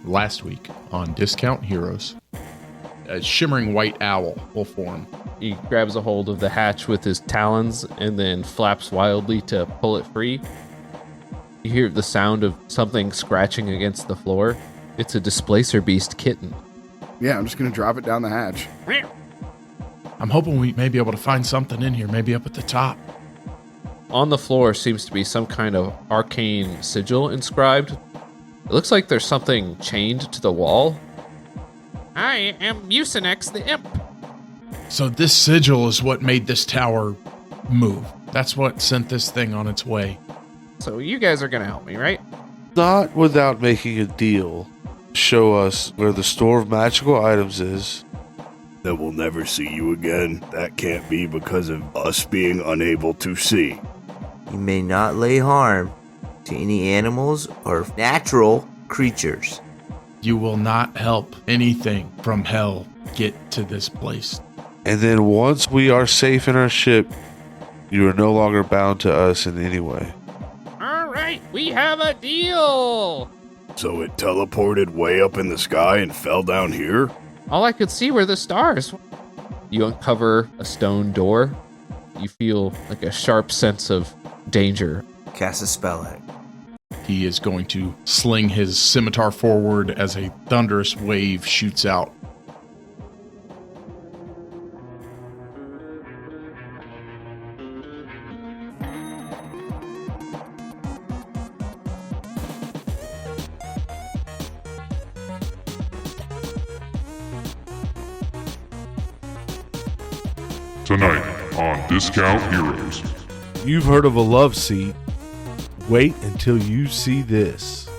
last week on Discount Heroes. A shimmering white owl will form. He grabs a hold of the hatch with his talons and then flaps wildly to pull it free. You hear the sound of something scratching against the floor. It's a displacer beast kitten. Yeah, I'm just going to drop it down the hatch. I'm hoping we may be able to find something in here, maybe up at the top. On the floor seems to be some kind of arcane sigil inscribed. It looks like there's something chained to the wall. I am Mucinex the Imp. So this sigil is what made this tower move. That's what sent this thing on its way. So you guys are going to help me, right? Not without making a deal. Show us where the store of magical items is. Then we'll never see you again. That can't be because of us being unable to see. You may not lay harm to any animals or natural creatures. You will not help anything from hell get to this place. And then once we are safe in our ship, you are no longer bound to us in any way. All right, we have a deal. So it teleported way up in the sky and fell down here? All I could see were the stars. You uncover a stone door. You feel like a sharp sense of danger. Cast a spell at it. He is going to sling his scimitar forward as a thunderous wave shoots out. Tonight on Discount Heroes. You've heard of a love seat. Wait until you see this.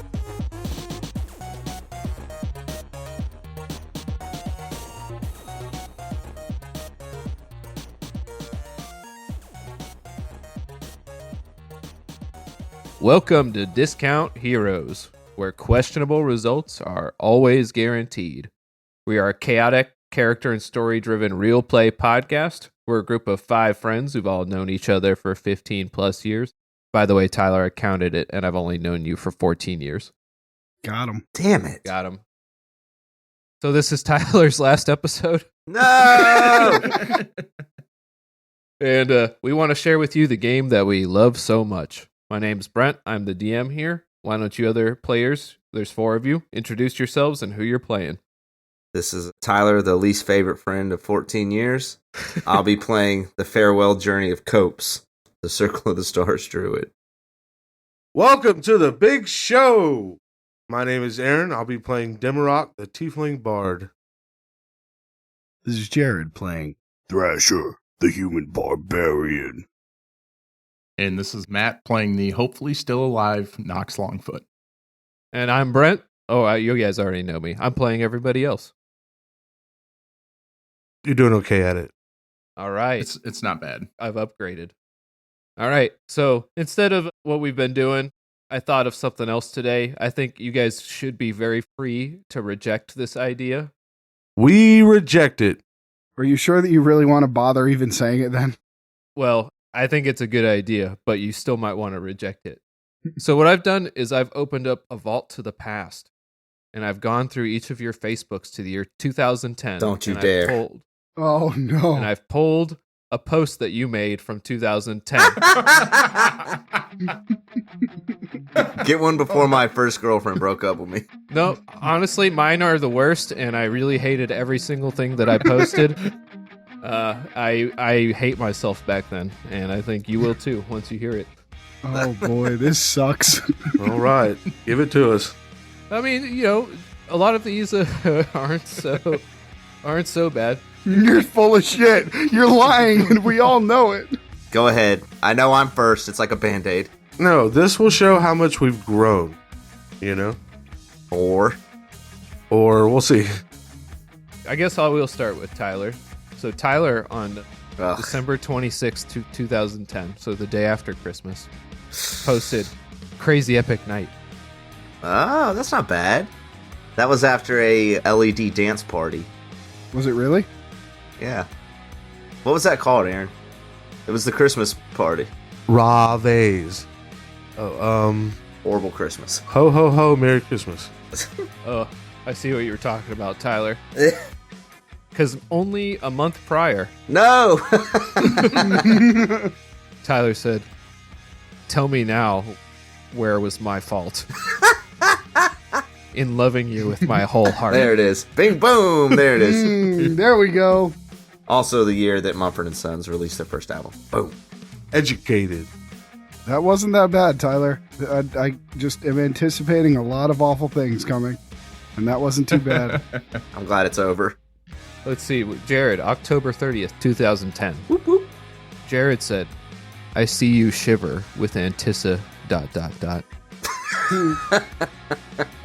Welcome to Discount Heroes, where questionable results are always guaranteed. We are a chaotic, character and story-driven real play podcast. We're a group of 5 friends who've all known each other for 15 plus years. By the way, Tyler, I counted it, and I've only known you for 14 years. Got him. Damn it. Got him. So this is Tyler's last episode. No! And we want to share with you the game that we love so much. My name's Brent. I'm the DM here. Why don't you other players, there's 4 of you, introduce yourselves and who you're playing. This is Tyler, the least favorite friend of 14 years. I'll be playing the farewell journey of Copes, the Circle of the Stars druid. Welcome to the big show. My name is Aaron. I'll be playing Demarok, the Tiefling Bard. This is Jared playing Thrasher, the human barbarian. And this is Matt playing the hopefully still alive Nox Longfoot. And I'm Brent. Oh, you guys already know me. I'm playing everybody else. You're doing okay at it. All right. It's not bad. I've upgraded. All right. So instead of what we've been doing, I thought of something else today. I think you guys should be very free to reject this idea. We reject it. Are you sure that you really want to bother even saying it then? Well, I think it's a good idea, but you still might want to reject it. So what I've done is I've opened up a vault to the past, and I've gone through each of your Facebooks to the year 2010. Don't you dare. Oh, no. And I've pulled a post that you made from 2010. Get one before my first girlfriend broke up with me. No, honestly, mine are the worst, and I really hated every single thing that I posted. I hate myself back then, and I think you will too once you hear it. Oh, boy, this sucks. All right. Give it to us. I mean, you know, a lot of these aren't so bad. You're full of shit. You're lying, and we all know it. Go ahead. I know I'm first. It's like a Band-Aid. No, this will show how much we've grown, you know? Or we'll see. I guess I will start with Tyler. So Tyler on December 26th, 2010, so the day after Christmas, posted Crazy Epic Night. Oh, that's not bad. That was after a LED dance party. Was it really? Yeah. What was that called, Aaron? It was the Christmas party. Raves. Oh, Horrible Christmas. Ho, ho, ho, Merry Christmas. Oh, I see what you were talking about, Tyler. Because only a month prior, No! Tyler said, "Tell me now, where was my fault in loving you with my whole heart?" There it is. Bing, boom! There it is. There we go. Also the year that Mumford & Sons released their first album. Boom. Educated. That wasn't that bad, Tyler. I just am anticipating a lot of awful things coming, and that wasn't too bad. I'm glad it's over. Let's see, Jared, October 30th, 2010. Whoop, whoop. Jared said, "I see you shiver with Antissa ...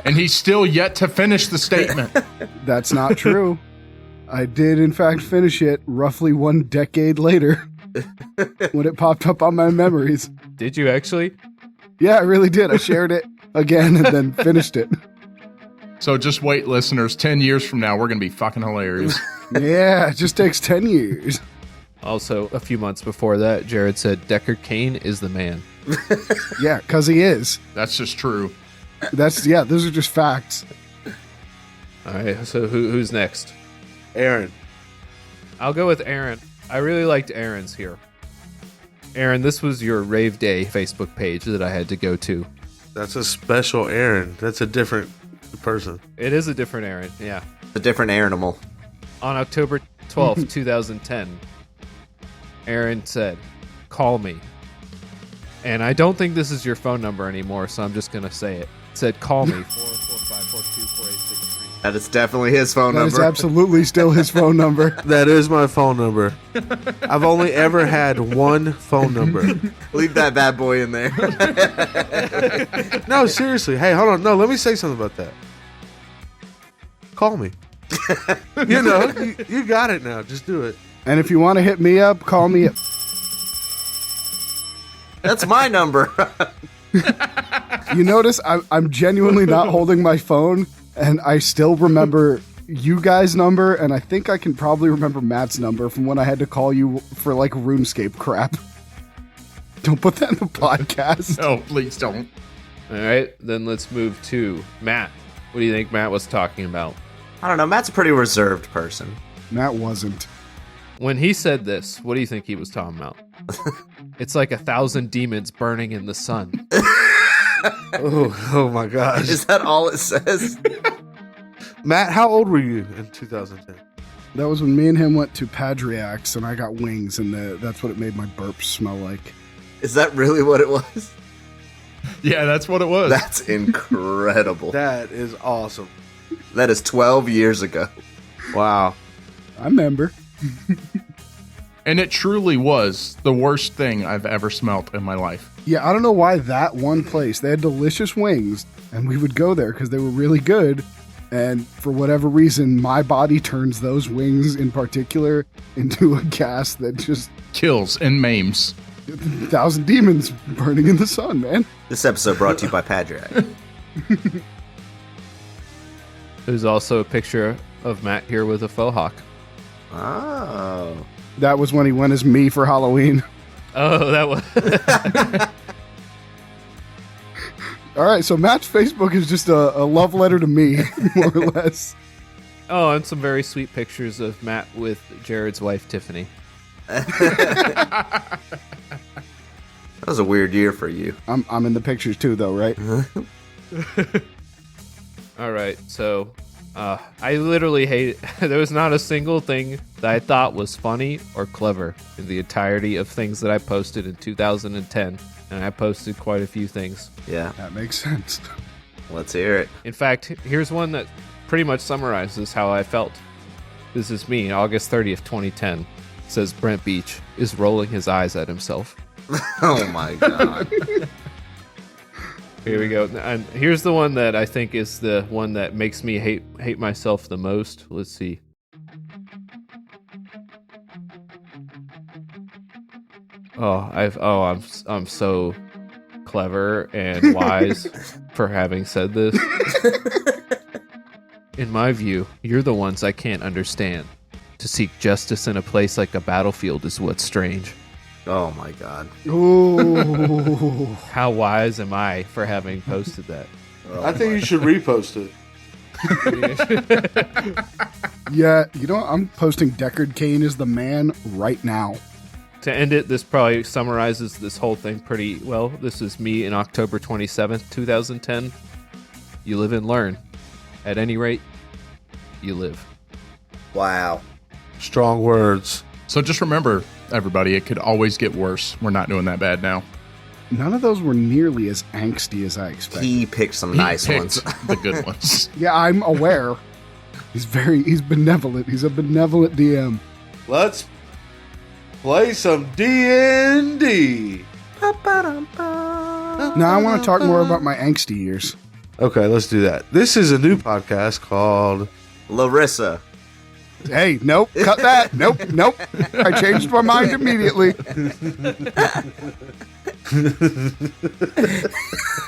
And he's still yet to finish the statement. That's not true. I did, in fact, finish it roughly 1 decade later when it popped up on my memories. Did you actually? Yeah, I really did. I shared it again and then finished it. So just wait, listeners. 10 years from now, we're going to be fucking hilarious. Yeah, it just takes 10 years. Also, a few months before that, Jared said, "Deckard Cain is the man." Yeah, because he is. That's just true. Those are just facts. All right, so who's next? Aaron. I'll go with Aaron. I really liked Aaron's here. Aaron, this was your Rave Day Facebook page that I had to go to. That's a special Aaron. That's a different person. It is a different Aaron, yeah. A different animal. On October 12th, 2010, Aaron said, "Call me." And I don't think this is your phone number anymore, so I'm just going to say it. It said, "Call me, 445-424-4863. That is definitely his phone That is number. absolutely still his phone number. That is my phone number. I've only ever had one phone number. Leave that bad boy in there. No, seriously. Hey, hold on. No, let me say something about that. Call me. You got it now. Just do it. And if you want to hit me up, call me at... That's my number. You notice I'm genuinely not holding my phone, and I still remember you guys' number, and I think I can probably remember Matt's number from when I had to call you for like RuneScape crap. Don't put that in the podcast. No, please don't. All right, then let's move to Matt. What do you think Matt was talking about? I don't know. Matt's a pretty reserved person. Matt wasn't. When he said this, what do you think he was talking about? It's like 1,000 demons burning in the sun. Oh my gosh. Is that all it says? Matt, how old were you in 2010? That was when me and him went to Padriax, and I got wings, and that's what it made my burps smell like. Is that really what it was? Yeah, that's what it was. That's incredible. That is awesome. That is 12 years ago. Wow. I remember. And it truly was the worst thing I've ever smelt in my life. Yeah, I don't know why that one place. They had delicious wings, and we would go there because they were really good. And for whatever reason, my body turns those wings in particular into a gas that just Kills and maims. 1,000 demons burning in the sun, man. This episode brought to you by Padrac. There's also a picture of Matt here with a faux hawk. Oh. That was when he went as me for Halloween. Oh, that was... All right, so Matt's Facebook is just a love letter to me, more or less. Oh, and some very sweet pictures of Matt with Jared's wife, Tiffany. That was a weird year for you. I'm in the pictures too, though, right? All right, so I literally hate there was not a single thing that I thought was funny or clever in the entirety of things that I posted in 2010, and I posted quite a few things. Yeah. That makes sense. Let's hear it. In fact, here's one that pretty much summarizes how I felt. This is me, August 30th, 2010. It says Brent Beach is rolling his eyes at himself. Oh my god. Here we go. And here's the one that I think is the one that makes me hate myself the most. Let's see. I'm so clever and wise for having said this. In my view, you're the ones I can't understand. To seek justice in a place like a battlefield is what's strange. Oh my god. Ooh. How wise am I for having posted that? I think you should repost it. Yeah, you know what? I'm posting Deckard Cain is the man right now. To end it, this probably summarizes this whole thing pretty well. This is me in October 27th, 2010. You live and learn. At any rate, you live. Wow. Strong words. So just remember, everybody, it could always get worse. We're not doing that bad now. None of those were nearly as angsty as I expected. He picked some He nice picked ones. the good ones. Yeah, I'm aware. He's benevolent. He's a benevolent DM. Let's play some D&D. Now I want to talk more about my angsty years. Okay, let's do that. This is a new podcast called Larissa. Hey, nope, cut that. Nope. I changed my mind immediately.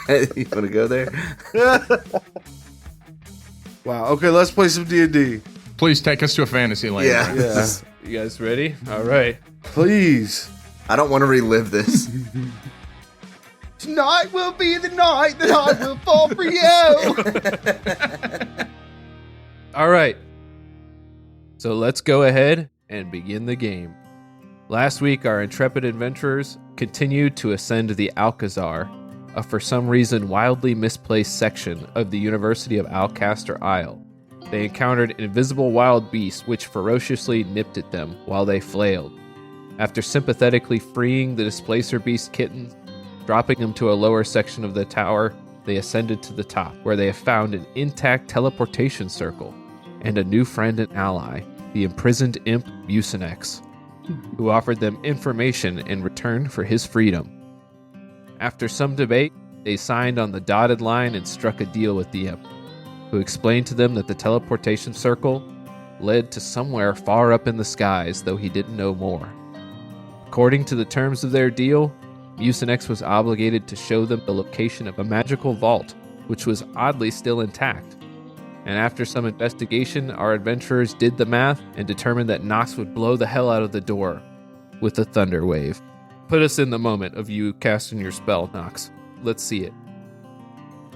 You want to go there? Wow. Okay, let's play some D&D. Please take us to a fantasy land. Yeah. Ryan. Yeah. You guys ready? All right. Please. I don't want to relive this. Tonight will be the night that I will fall for you. All right. So let's go ahead and begin the game. Last week, our intrepid adventurers continued to ascend the Alcazar, a for some reason wildly misplaced section of the University of Alcaster Isle. They encountered invisible wild beasts which ferociously nipped at them while they flailed. After sympathetically freeing the displacer beast kittens, dropping them to a lower section of the tower, they ascended to the top, where they have found an intact teleportation circle and a new friend and ally, the imprisoned imp Mucinex, who offered them information in return for his freedom. After some debate, they signed on the dotted line and struck a deal with the imp, who explained to them that the teleportation circle led to somewhere far up in the skies, though he didn't know more. According to the terms of their deal, Mucinex was obligated to show them the location of a magical vault, which was oddly still intact. And after some investigation, our adventurers did the math and determined that Nox would blow the hell out of the door with a thunder wave. Put us in the moment of you casting your spell, Nox. Let's see it.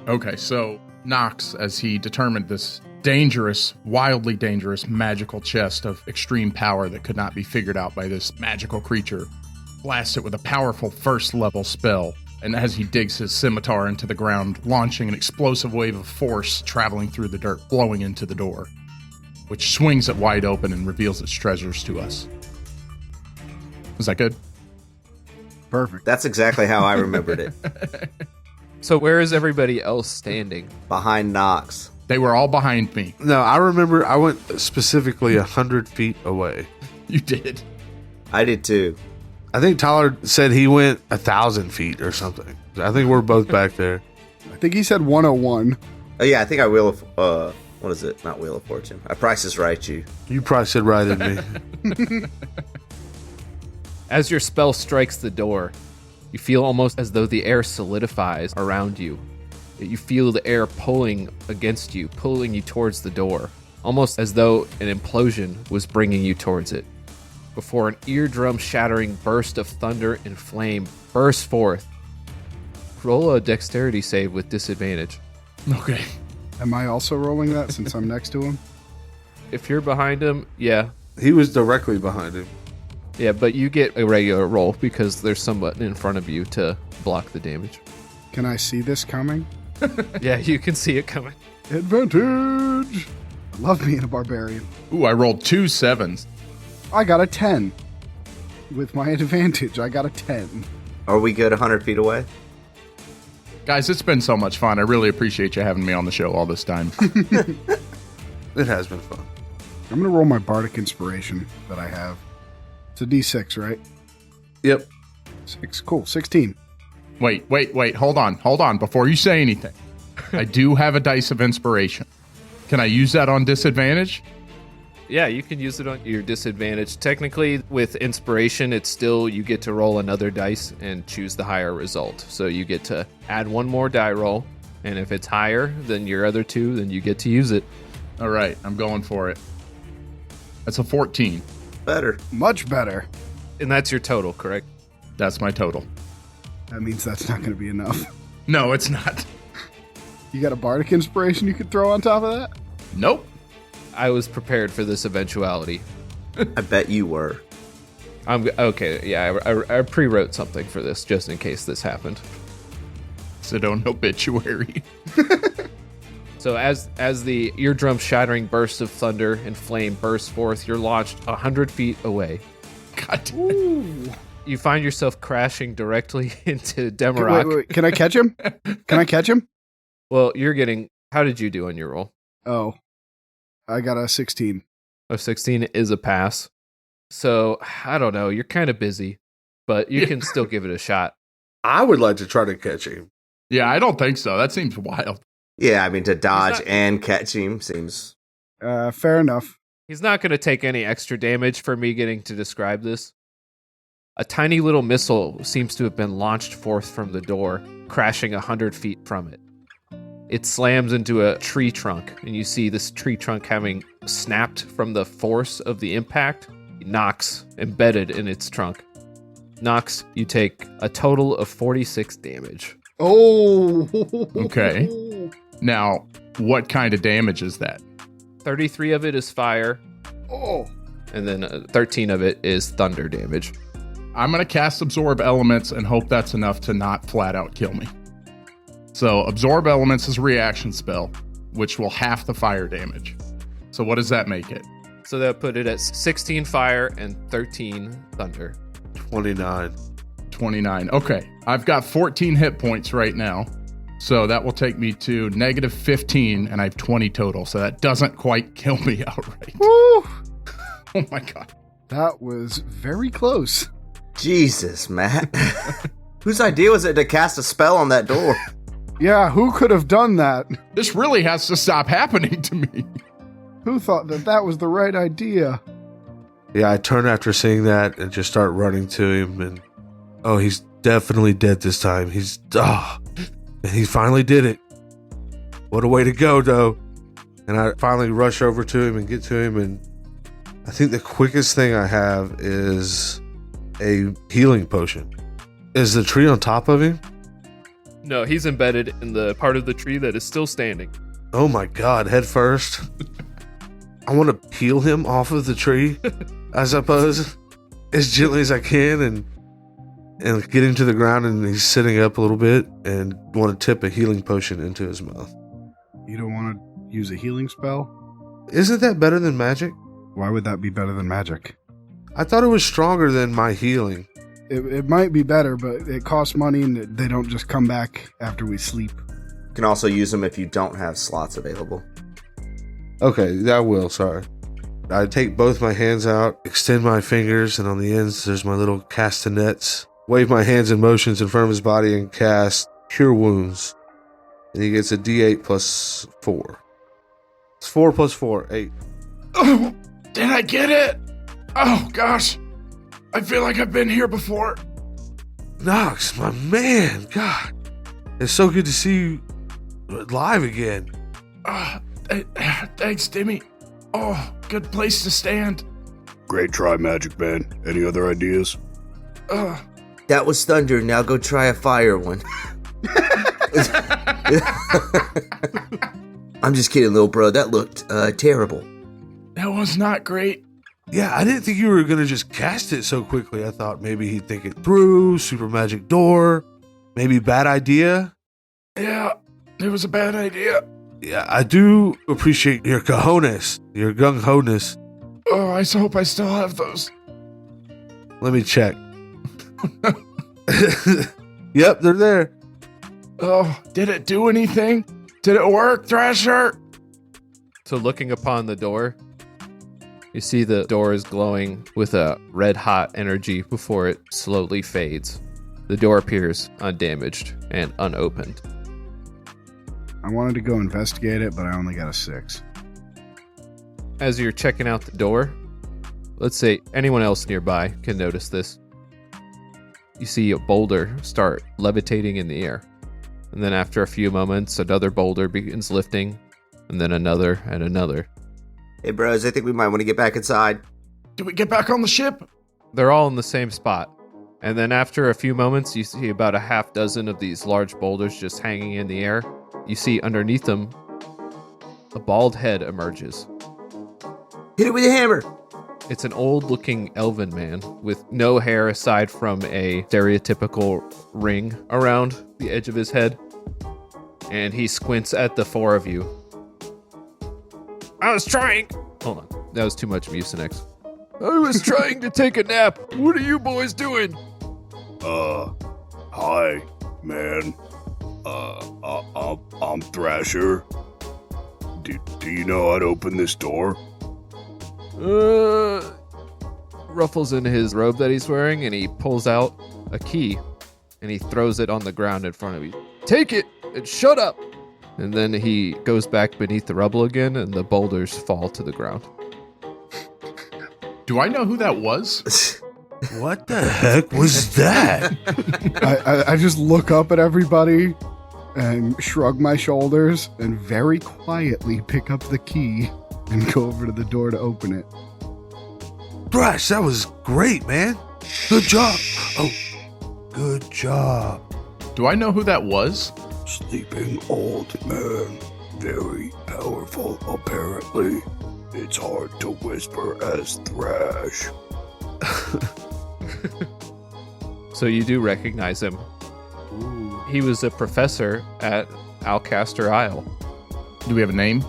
Okay, so Nox, as he determined this dangerous, wildly dangerous magical chest of extreme power that could not be figured out by this magical creature, blasts it with a powerful first level spell. And as he digs his scimitar into the ground, launching an explosive wave of force traveling through the dirt, blowing into the door, which swings it wide open and reveals its treasures to us. Was that good? Perfect. That's exactly how I remembered it. So where is everybody else standing? Behind Nox. They were all behind me. No, I remember I went specifically 100 feet away. You did. I did too. I think Tyler said he went 1,000 feet or something. I think we're both back there. I think he said 101. Oh, yeah, I think I will. What is it? Not Wheel of Fortune. I Price is Right you. You probably said right at me. As your spell strikes the door, you feel almost as though the air solidifies around you. You feel the air pulling against you, pulling you towards the door, almost as though an implosion was bringing you towards it. Before an eardrum-shattering burst of thunder and flame bursts forth. Roll a dexterity save with disadvantage. Okay. Am I also rolling that since I'm next to him? If you're behind him, yeah. He was directly behind him. Yeah, but you get a regular roll because there's someone in front of you to block the damage. Can I see this coming? Yeah, you can see it coming. Advantage! I love being a barbarian. Ooh, I rolled 2 7s. I got a 10. With my advantage, I got a 10. Are we good 100 feet away? Guys, it's been so much fun. I really appreciate you having me on the show all this time. It has been fun. I'm going to roll my bardic inspiration that I have. It's a d6, right? Yep. 6. Cool. 16. Wait. Hold on. Before you say anything, I do have a dice of inspiration. Can I use that on disadvantage? Yeah, you can use it on your disadvantage. Technically, with inspiration, it's still you get to roll another dice and choose the higher result. So you get to add one more die roll, and if it's higher than your other two, then you get to use it. All right, I'm going for it. That's a 14. Better. Much better. And that's your total, correct? That's my total. That means that's not going to be enough. No, it's not. You got a bardic inspiration you could throw on top of that? Nope. I was prepared for this eventuality. I bet you were. I'm okay. Yeah, I pre-wrote something for this just in case this happened. Sedona obituary. So as the eardrum-shattering burst of thunder and flame bursts forth, you're launched 100 feet away. God damn it. You find yourself crashing directly into Demarok. Wait. Can I catch him? Can I catch him? Well, you're getting... How did you do on your roll? Oh, I got a 16. A 16 is a pass. So, I don't know. You're kind of busy, but you can still give it a shot. I would like to try to catch him. Yeah, I don't think so. That seems wild. Yeah, I mean, to dodge not- and catch him seems... Fair enough. He's not going to take any extra damage for me getting to describe this. A tiny little missile seems to have been launched forth from the door, crashing 100 feet from it. It slams into a tree trunk, and you see this tree trunk having snapped from the force of the impact. Nox embedded in its trunk. Nox, you take a total of 46 damage. Oh. Okay. Now, what kind of damage is that? 33 of it is fire, Oh. and then 13 of it is thunder damage. I'm going to cast Absorb Elements and hope that's enough to not flat out kill me. So, Absorb Elements is a reaction spell, which will half the fire damage. So, what does that make it? So that put it at 16 fire and 13 thunder. 29. 29. Okay. I've got 14 hit points right now. So, that will take me to negative 15, and I have 20 total. So, that doesn't quite kill me outright. Woo. Oh my God. That was very close. Jesus, Matt. Whose idea was it to cast a spell on that door? Yeah, who could have done that? This really has to stop happening to me. Who thought that was the right idea? Yeah, I turn after seeing that and just start running to him. And oh, he's definitely dead this time. And he finally did it. What a way to go, though. And I finally rush over to him and get to him. And I think the quickest thing I have is a healing potion. Is the tree on top of him? No, he's embedded in the part of the tree that is still standing. Oh my God, head first. I want to peel him off of the tree, I suppose, as gently as I can and get him to the ground, and he's sitting up a little bit and want to tip a healing potion into his mouth. You don't want to use a healing spell? Isn't that better than magic? Why would that be better than magic? I thought it was stronger than my healing. It might be better, but it costs money and they don't just come back after we sleep. You can also use them if you don't have slots available. Okay, I will, sorry. I take both my hands out, extend my fingers, and on the ends there's my little castanets. Wave my hands in motions in front of his body and cast Cure Wounds. And he gets a D8 plus 4. It's 4 plus 4, 8. Oh, did I get it? Oh, gosh. I feel like I've been here before. Nox, my man, God. It's so good to see you live again. Thanks, Timmy. Oh, good place to stand. Great try, Magic Man. Any other ideas? That was thunder. Now go try a fire one. I'm just kidding, little bro. That looked terrible. That was not great. Yeah, I didn't think you were going to just cast it so quickly. I thought maybe he'd think it through, super magic door, maybe bad idea. Yeah, it was a bad idea. Yeah, I do appreciate your cojones, your gung-ho-ness. Oh, I hope I still have those. Let me check. Yep, they're there. Oh, did it do anything? Did it work, Thrasher? So looking upon the door, you see the door is glowing with a red-hot energy before it slowly fades. The door appears undamaged and unopened. I wanted to go investigate it, but I only got a 6. As you're checking out the door, let's say anyone else nearby can notice this. You see a boulder start levitating in the air. And then after a few moments, another boulder begins lifting, and then another and another. Hey, bros, I think we might want to get back inside. Do we get back on the ship? They're all in the same spot. And then after a few moments, you see about a half dozen of these large boulders just hanging in the air. You see underneath them, a bald head emerges. Hit it with a hammer. It's an old-looking elven man with no hair aside from a stereotypical ring around the edge of his head. And he squints at the four of you. I was trying... Hold on. That was too much Mucinex. I was trying to take a nap. What are you boys doing? Hi, man. I'm Thrasher. Do you know how to open this door? Ruffles in his robe that he's wearing, and he pulls out a key, and he throws it on the ground in front of you. Take it, and shut up! And then he goes back beneath the rubble again, and the boulders fall to the ground. Do I know who that was? What the heck was that? I just look up at everybody and shrug my shoulders and very quietly pick up the key and go over to the door to open it. Thrash, that was great, man. Good job. Oh, good job. Do I know who that was? Sleeping old man. Very powerful, apparently. It's hard to whisper as Thrash. So you do recognize him. He was a professor at Alcaster Isle. Do we have a name?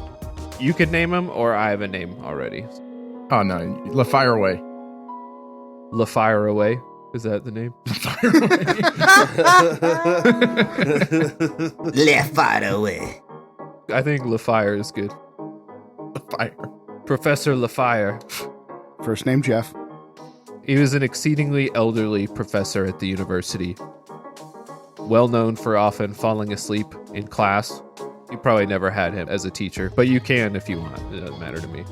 You could name him, or I have a name already. Oh, no. Fire away. LaFire Away. Is that the name? Left far away. I think LaFire is good. Fire. Professor LaFire. First name Jeff. He was an exceedingly elderly professor at the university. Well known for often falling asleep in class. You probably never had him as a teacher, but you can if you want. It doesn't matter to me.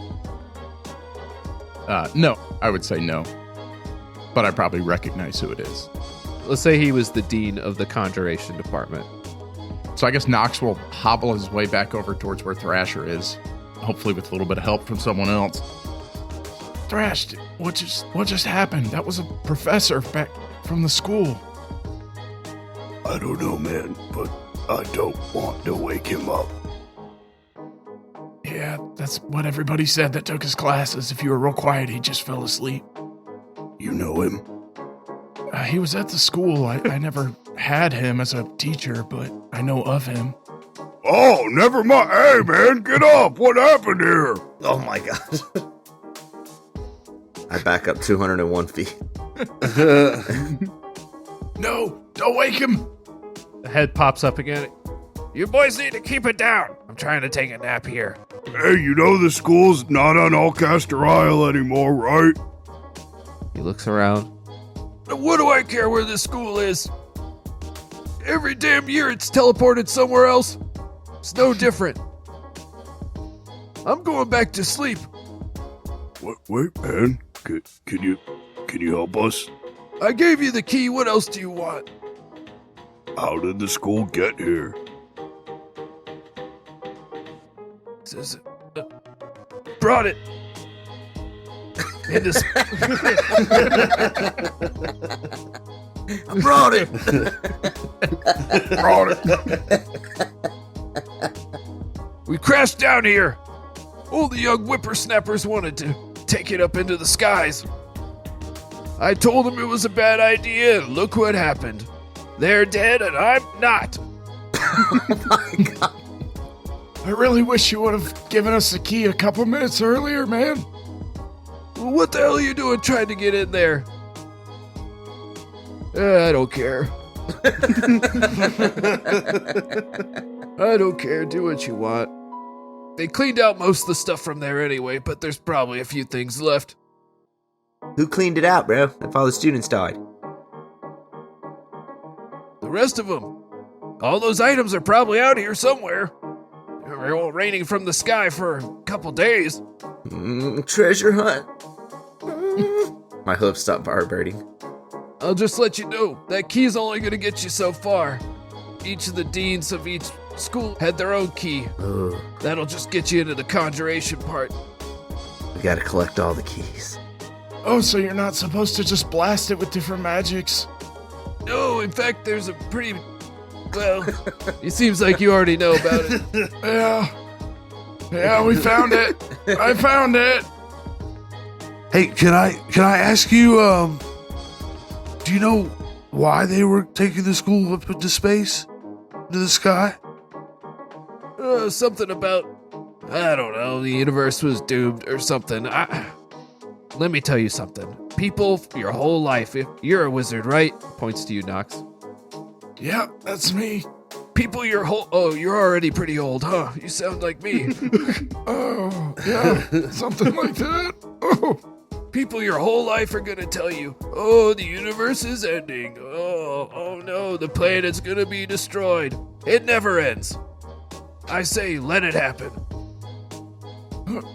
No, I would say no. But I probably recognize who it is. Let's say he was the dean of the conjuration department. So I guess Nox will hobble his way back over towards where Thrasher is, hopefully with a little bit of help from someone else. Thrash, what just happened? That was a professor back from the school. I don't know, man, but I don't want to wake him up. Yeah, that's what everybody said that took his classes. If you were real quiet, he just fell asleep. You know him? He was at the school. I never had him as a teacher, but I know of him. Oh, never mind. Hey, man, get up. What happened here? Oh my god. I back up 201 feet. No, don't wake him. The head pops up again. You boys need to keep it down. I'm trying to take a nap here. Hey, you know the school's not on Alcaster Isle anymore, right? He looks around. What do I care where this school is? Every damn year it's teleported somewhere else. It's no different. I'm going back to sleep. Wait, man. Can you help us? I gave you the key. What else do you want? How did the school get here? Says, brought it. And this. I brought it. We crashed down here. All the young whippersnappers wanted to take it up into the skies. I told them it was a bad idea, and look what happened. They're dead, and I'm not. Oh my god. I really wish you would have given us the key a couple minutes earlier, man. Well, what the hell are you doing trying to get in there? I don't care. I don't care. Do what you want. They cleaned out most of the stuff from there anyway, but there's probably a few things left. Who cleaned it out, bro? If all the students died. The rest of them. All those items are probably out here somewhere. They're all raining from the sky for a couple days. Treasure hunt. My hooves stopped vibrating. I'll just let you know, that key's only gonna get you so far. Each of the deans of each school had their own key. Ugh. That'll just get you into the conjuration part. We gotta collect all the keys. Oh, so you're not supposed to just blast it with different magics? No, in fact, there's a pretty... Well, it seems like you already know about it. Yeah, we found it. I found it. Hey, can I ask you, do you know why they were taking the school up into space? Into the sky? Something about... I don't know, the universe was doomed or something. Let me tell you something. People, your whole life, if you're a wizard, right? Points to you, Nox. Yeah, that's me. People, your whole... Oh, you're already pretty old, huh? You sound like me. Oh, yeah, something like that. Oh. People your whole life are gonna tell you, oh, the universe is ending. Oh no, the planet's gonna be destroyed. It never ends. I say, let it happen.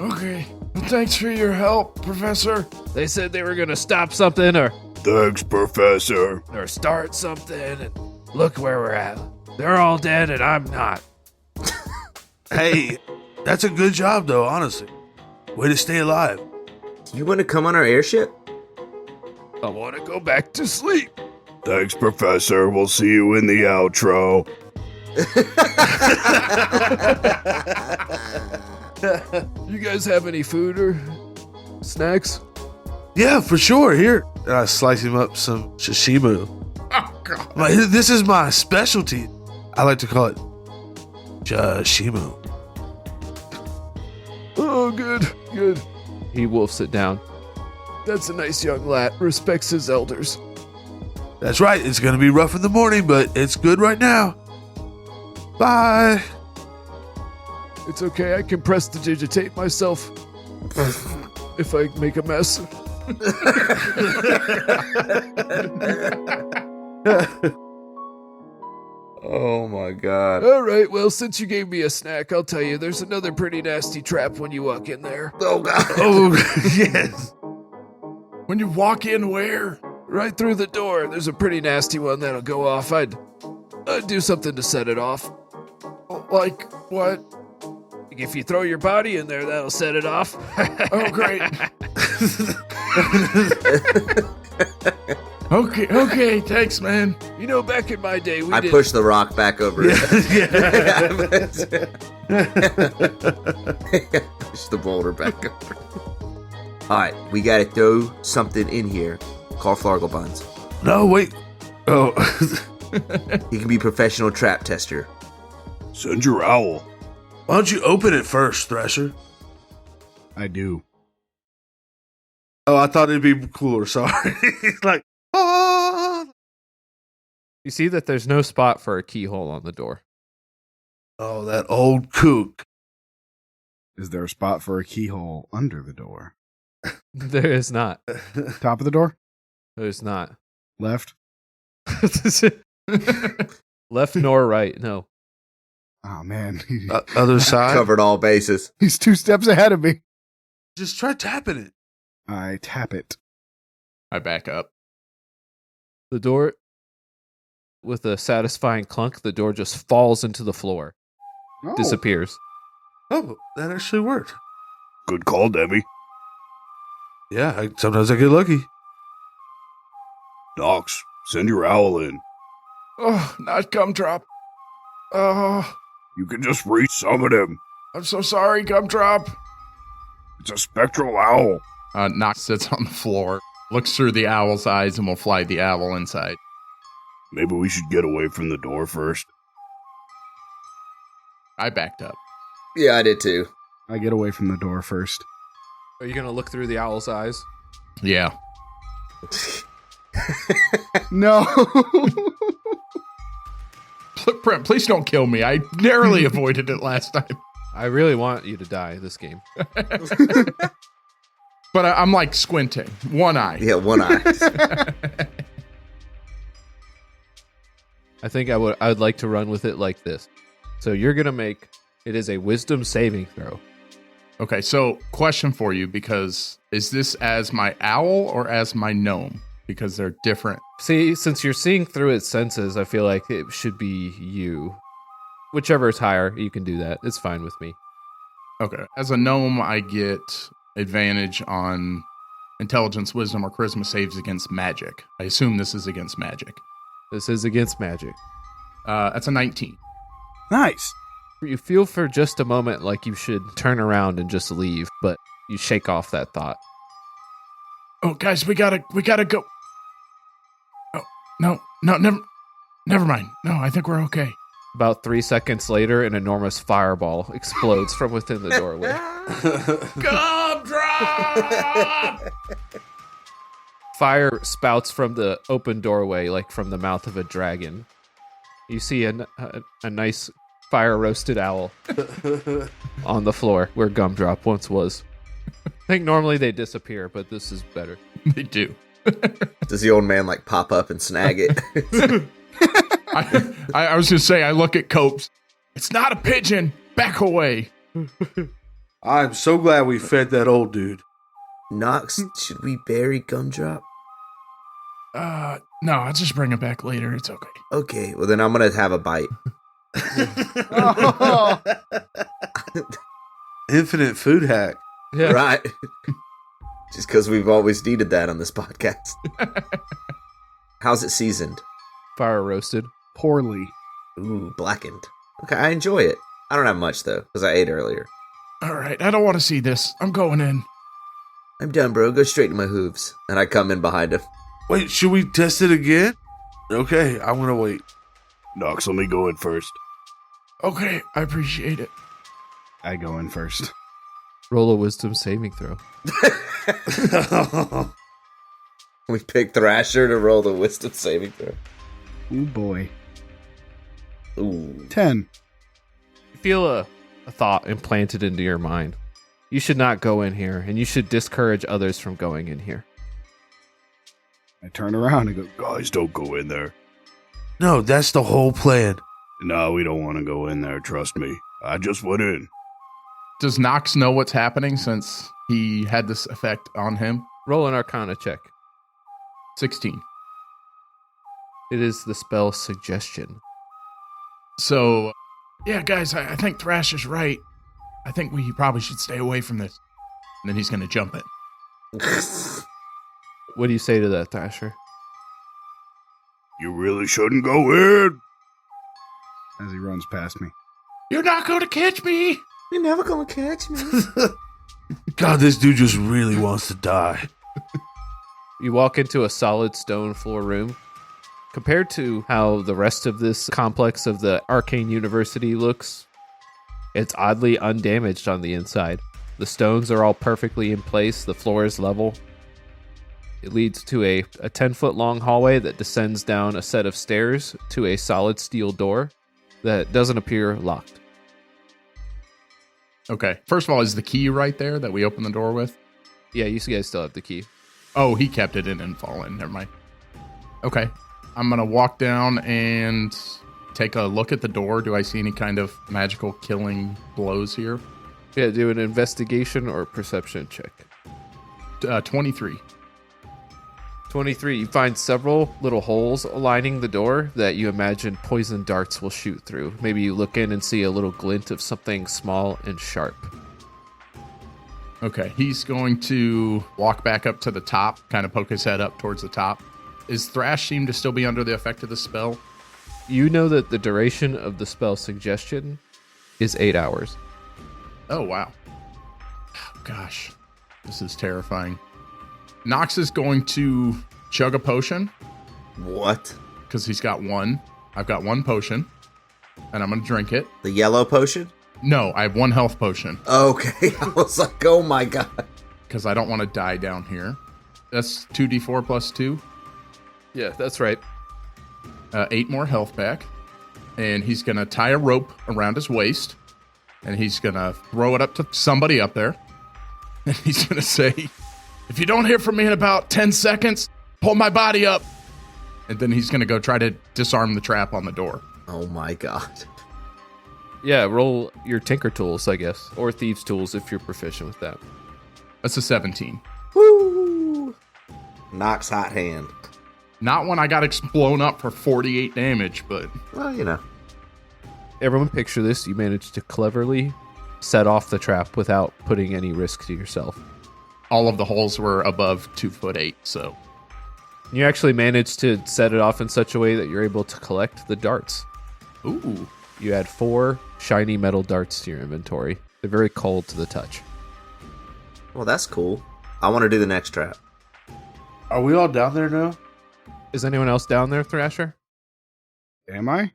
Okay, well, thanks for your help, Professor. They said they were gonna stop something or Thanks, Professor. start something, and look where we're at. They're all dead and I'm not. Hey, that's a good job, though, honestly. Way to stay alive. You want to come on our airship? I want to go back to sleep. Thanks, Professor. We'll see you in the outro. You guys have any food or snacks? Yeah, for sure. Here. And I slice him up some shishimu. Oh, God. This is my specialty. I like to call it shishimu. Oh, good. He wolfs it down. That's a nice young lad. Respects his elders. That's right. It's going to be rough in the morning, but it's good right now. Bye. It's okay. I can prestidigitate myself if I make a mess. Oh my god. All right. Well, since you gave me a snack, I'll tell you. There's another pretty nasty trap when you walk in there. Oh god. Oh, yes. When you walk in where? Right through the door. There's a pretty nasty one that'll go off. I'd do something to set it off. Like what? If you throw your body in there, that'll set it off. Oh, great. Okay, thanks, man. You know, back in my day, I pushed the rock back over it. Push the boulder back over. Alright, we gotta throw something in here. Call Flargle Buns. No, wait. Oh. He can be professional trap tester. Send your owl. Why don't you open it first, Thresher? I do. Oh, I thought it'd be cooler. Sorry. Like, oh. You see that there's no spot for a keyhole on the door. Oh, that old kook. Is there a spot for a keyhole under the door? There is not. Top of the door? There's not. Left? Left nor right. No. Oh, man. Other side. Covered all bases. He's 2 steps ahead of me. Just try tapping it. I tap it. I back up. The door, with a satisfying clunk, the door just falls into the floor. Oh. Disappears. Oh, that actually worked. Good call, Debbie. Yeah, sometimes I get lucky. Nox, send your owl in. Oh, not Gumdrop. Oh, You can just re-summon him. I'm so sorry, Gumdrop. It's a spectral owl. Nox sits on the floor, looks through the owl's eyes, and will fly the owl inside. Maybe we should get away from the door first. I backed up. Yeah, I did too. I get away from the door first. Are you going to look through the owl's eyes? Yeah. No. Brent, please don't kill me. I narrowly avoided it last time. I really want you to die this game. But I'm like squinting. One eye. Yeah, one eye. I think I would like to run with it like this. So you're going to make it is a wisdom saving throw. Okay, so question for you, because is this as my owl or as my gnome? Because they're different. See, since you're seeing through its senses, I feel like it should be you. Whichever is higher, you can do that. It's fine with me. Okay. As a gnome, I get advantage on intelligence, wisdom, or charisma saves against magic. I assume this is against magic. This is against magic. That's a 19. Nice. You feel for just a moment like you should turn around and just leave, but you shake off that thought. Oh, guys, we gotta go. Oh, no, never mind. No, I think we're okay. About 3 seconds later, an enormous fireball explodes from within the doorway. Gumdrop! Fire spouts from the open doorway like from the mouth of a dragon. You see a nice fire-roasted owl on the floor where Gumdrop once was. I think normally they disappear, but this is better. They do. Does the old man like pop up and snag it? I was going to say, I look at Copes. It's not a pigeon. Back away. I'm so glad we fed that old dude. Nox, should we bury Gumdrop? No, I'll just bring it back later. It's okay. Okay, well then I'm gonna have a bite. Oh. Infinite food hack. Yeah. Right. Just because we've always needed that on this podcast. How's it seasoned? Fire roasted. Poorly. Ooh, blackened. Okay, I enjoy it. I don't have much though, because I ate earlier. All right, I don't want to see this. I'm going in. I'm done, bro. Go straight to my hooves. And I come in behind him. Wait, should we test it again? Okay, I'm gonna wait. Nox, let me go in first. Okay, I appreciate it. I go in first. Roll a wisdom saving throw. We picked Thrasher to roll the wisdom saving throw. Oh boy. Ooh. 10. You feel a thought implanted into your mind. You should not go in here, and you should discourage others from going in here. I turn around and go, Guys, don't go in there. No, that's the whole plan. No, we don't want to go in there, trust me. I just went in. Does Nox know what's happening since he had this effect on him? Roll an Arcana check. 16. It is the spell Suggestion. So, yeah, guys, I think Thrash is right. I think we probably should stay away from this. And then he's going to jump it. What do you say to that, Thrasher? You really shouldn't go in. as he runs past me. You're not going to catch me. You're never gonna catch me. God, this dude just really wants to die. You walk into a solid stone floor room. Compared to how the rest of this complex of the Arcane University looks, it's oddly undamaged on the inside. The stones are all perfectly in place. The floor is level. It leads to a 10-foot long hallway that descends down a set of stairs to a solid steel door that doesn't appear locked. Okay. First of all, is the key right there that we opened the door with? Yeah, you guys still have the key. Oh, he kept it in and fallen. Never mind. Okay. I'm going to walk down and take a look at the door. Do I see any kind of magical killing blows here? Yeah, do an investigation or perception check. 23. 23, you find several little holes lining the door that you imagine poison darts will shoot through. Maybe you look in and see a little glint of something small and sharp. Okay, he's going to walk back up to the top, kind of poke his head up towards the top. Is Thrash seem to still be under the effect of the spell? You know that the duration of the spell Suggestion is 8 hours. Oh, wow. Gosh, this is terrifying. Nox is going to chug a potion What? because he's got one. I've got one potion, and I'm going to drink it. The yellow potion? No, I have one health potion Okay. I was like, oh my god. because I don't want to die down here. That's 2d4 plus 2. Yeah, that's right. 8 more health back. And he's going to tie a rope around his waist. And he's going to throw it up to somebody up there. And he's going to say, if you don't hear from me in about 10 seconds, pull my body up. And then he's going to go try to disarm the trap on the door. Oh my god. Yeah, roll your Tinker Tools, I guess. Or Thieves' Tools if you're proficient with that. That's a 17. Woo! Nox hot hand. Not when I got blown up for 48 damage, but Well, you know. Everyone picture this. You managed to cleverly set off the trap without putting any risk to yourself. all of the holes were above 2'8", so You actually managed to set it off in such a way that you're able to collect the darts. ooh. You add 4 shiny metal darts to your inventory. They're very cold to the touch. Well, that's cool. I want to do the next trap. Are we all down there now? Is anyone else down there, Thrasher? Am I?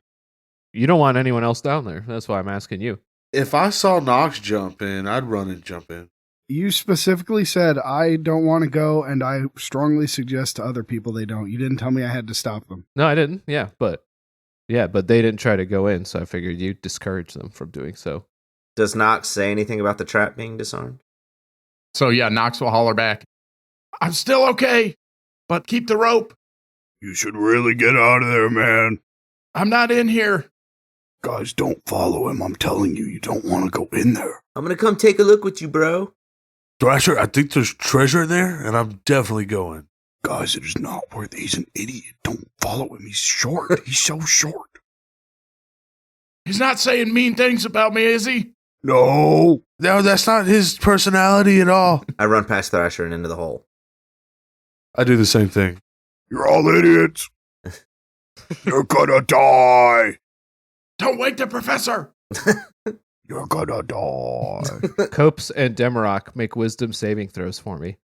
You don't want anyone else down there. That's why I'm asking you. If I saw Nox jump in, I'd run and jump in. You specifically said I don't want to go, and I strongly suggest to other people they don't. You didn't tell me I had to stop them. No, I didn't. Yeah, but they didn't try to go in, so I figured you'd discourage them from doing so. Does Nox say anything about the trap being disarmed? So yeah, Nox will holler back. I'm still okay, but keep the rope. You should really get out of there, man. I'm not in here. Guys, don't follow him. I'm telling you, you don't want to go in there. I'm going to come take a look with you, bro. Thrasher, I think there's treasure in there, and I'm definitely going. Guys, it is not worth it. He's an idiot. Don't follow him. He's short. He's so short. He's not saying mean things about me, is he? No. No, that's not his personality at all. I run past Thrasher and into the hole. I do the same thing. You're all idiots. You're gonna die. Don't wake the professor. You're gonna die. Copes and Demarok make wisdom saving throws for me.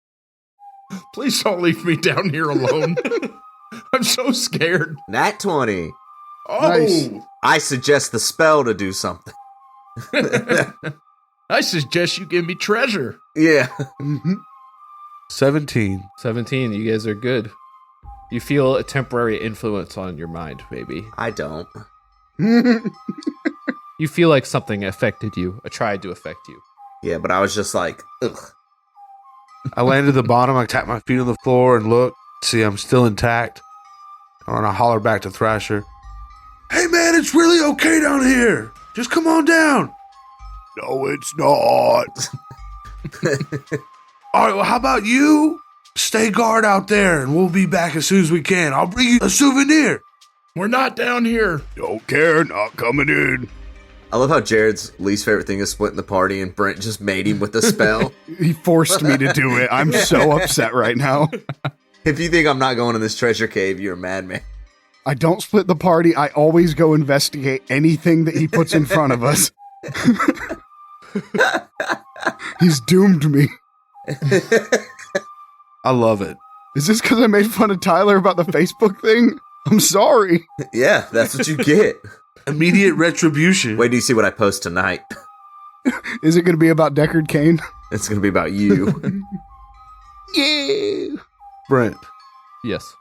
Please don't leave me down here alone. I'm so scared. Nat 20. Oh, Nice. I suggest the spell to do something. I suggest you give me treasure. Yeah. 17. 17, you guys are good. You feel a temporary influence on your mind, maybe. I don't. You feel like something affected you, or tried to affect you. Yeah, but I was just like, ugh. I landed at the bottom. I tapped my feet on the floor and looked. See, I'm still intact. And I holler back to Thrasher. Hey, man, it's really okay down here. Just come on down. No, it's not. All right, well, how about you stay guard out there, and we'll be back as soon as we can. I'll bring you a souvenir. We're not down here. Don't care. Not coming in. I love how Jared's least favorite thing is splitting the party, and Brent just made him with the spell. He forced me to do it. I'm so upset right now. If you think I'm not going in this treasure cave, you're a madman. I don't split the party. I always go investigate anything that he puts in front of us. He's doomed me. I love it. Is this because I made fun of Tyler about the Facebook thing? I'm sorry. Yeah, that's what you get. Immediate retribution. Wait till you see what I post tonight. Is it going to be about Deckard Cain? It's going to be about you. Yeah. Brent, Yes.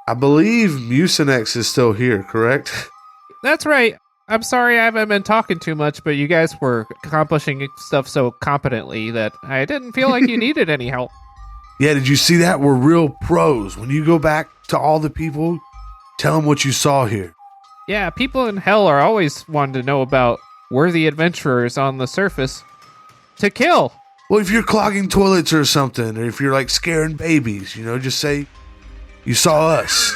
I believe Mucinex is still here, correct? That's right. I'm sorry I haven't been talking too much, but you guys were accomplishing stuff so competently that I didn't feel like you needed any help. Yeah, did you see that? We're real pros. When you go back to all the people, tell them what you saw here. Yeah, people in hell are always wanting to know about worthy adventurers on the surface to kill. Well, if you're clogging toilets or something, or if you're like scaring babies, just say you saw us.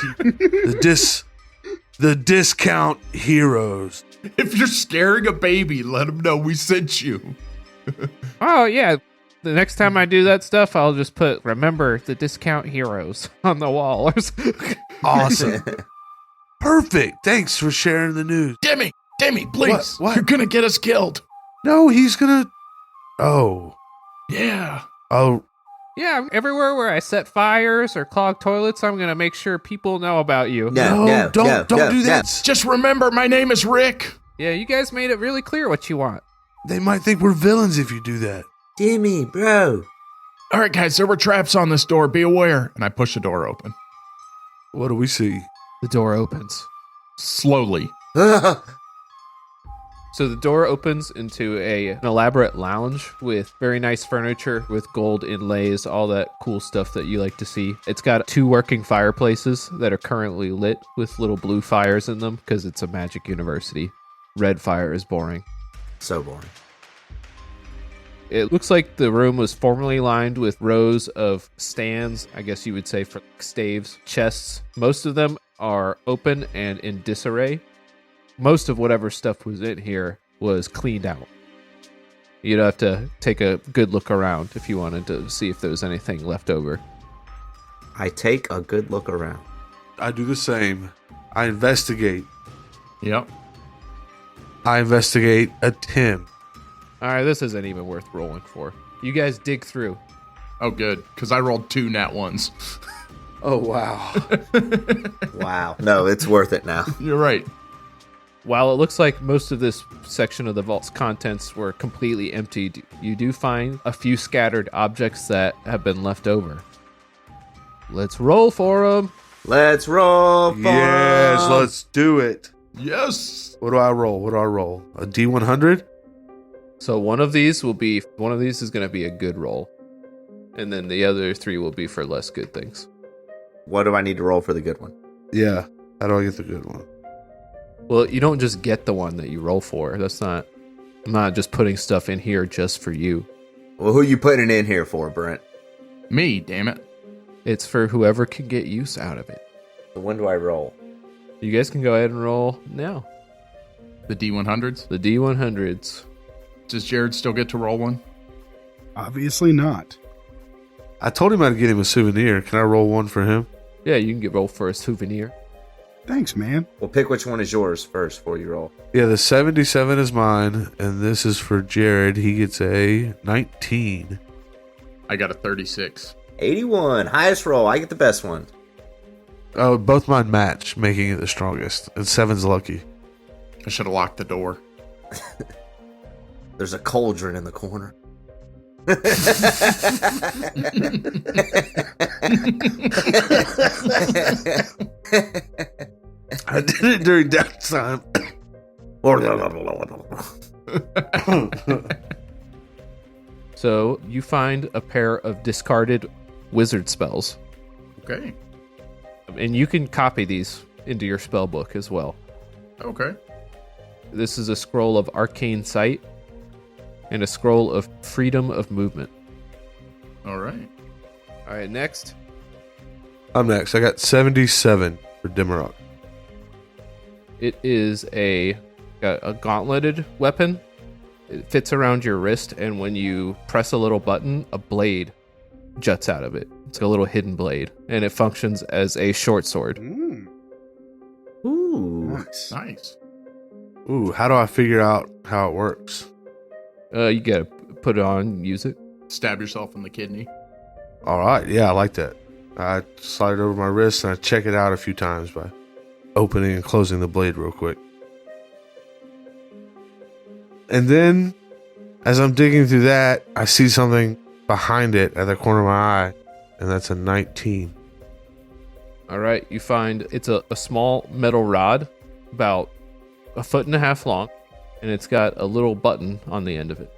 The discount heroes. If you're scaring a baby, let him know we sent you. Oh, yeah. The next time I do that stuff, I'll just put, remember the discount heroes on the wall. Awesome. Perfect. Thanks for sharing the news. Demi, please. What? You're going to get us killed. No, he's gonna. Oh. Yeah. Oh. Yeah, everywhere where I set fires or clog toilets, I'm going to make sure people know about you. No, don't do that. Just remember, my name is Rick. Yeah, you guys made it really clear what you want. They might think we're villains if you do that. Dimmy, bro. All right, guys, there were traps on this door. Be aware. And I push the door open. What do we see? The door opens. Slowly. So the door opens into an elaborate lounge with very nice furniture, with gold inlays, all that cool stuff that you like to see. It's got 2 working fireplaces that are currently lit with little blue fires in them because it's a magic university. Red fire is boring. So boring. It looks like the room was formerly lined with rows of stands, I guess you would say for staves, chests. Most of them are open and in disarray. Most of whatever stuff was in here was cleaned out. You'd have to take a good look around if you wanted to see if there was anything left over. I take a good look around. I do the same. I investigate. Yep. I investigate a Tim. All right, this isn't even worth rolling for. You guys dig through. Oh, good. Because I rolled 2 nat ones. Oh, wow. Wow. No, it's worth it now. You're right. While it looks like most of this section of the vault's contents were completely emptied, you do find a few scattered objects that have been left over. Let's roll for them. Let's roll for Yes, 'em. let's do it. Yes. What do I roll? A D100? So one of these is going to be a good roll, and then the other 3 will be for less good things. What do I need to roll for the good one? Yeah. How do I get the good one? Well, you don't just get the one that you roll for. I'm not just putting stuff in here just for you. Well, who are you putting it in here for, Brent? Me, damn it. It's for whoever can get use out of it. So when do I roll? You guys can go ahead and roll now. The D100s. The D100s. Does Jared still get to roll one? Obviously not. I told him I'd get him a souvenir. Can I roll one for him? Yeah, you can roll for a souvenir. Thanks, man. Well, pick which one is yours first before you roll. Yeah, the 77 is mine, and this is for Jared. He gets a 19. I got a 36. 81. Highest roll. I get the best one. Oh, both mine match, making it the strongest. And 7's lucky. I should have locked the door. There's a cauldron in the corner. I did it during downtime. So you find a pair of discarded wizard spells, Okay. and you can copy these into your spell book as well. Okay. This is a scroll of arcane sight and a scroll of freedom of movement. All right. All right, next. I'm next. I got 77 for Dimmerok. It is a gauntleted weapon. It fits around your wrist, and when you press a little button, a blade juts out of it. It's a little hidden blade, and it functions as a short sword. Ooh. Nice. Nice. Ooh, how do I figure out how it works? You gotta put it on, use it. Stab yourself in the kidney. All right. Yeah, I like that. I slide it over my wrist and I check it out a few times by opening and closing the blade real quick. And then, as I'm digging through that, I see something behind it at the corner of my eye, and that's a 19. All right, you find it's a small metal rod, about 1.5 feet long, and it's got a little button on the end of it.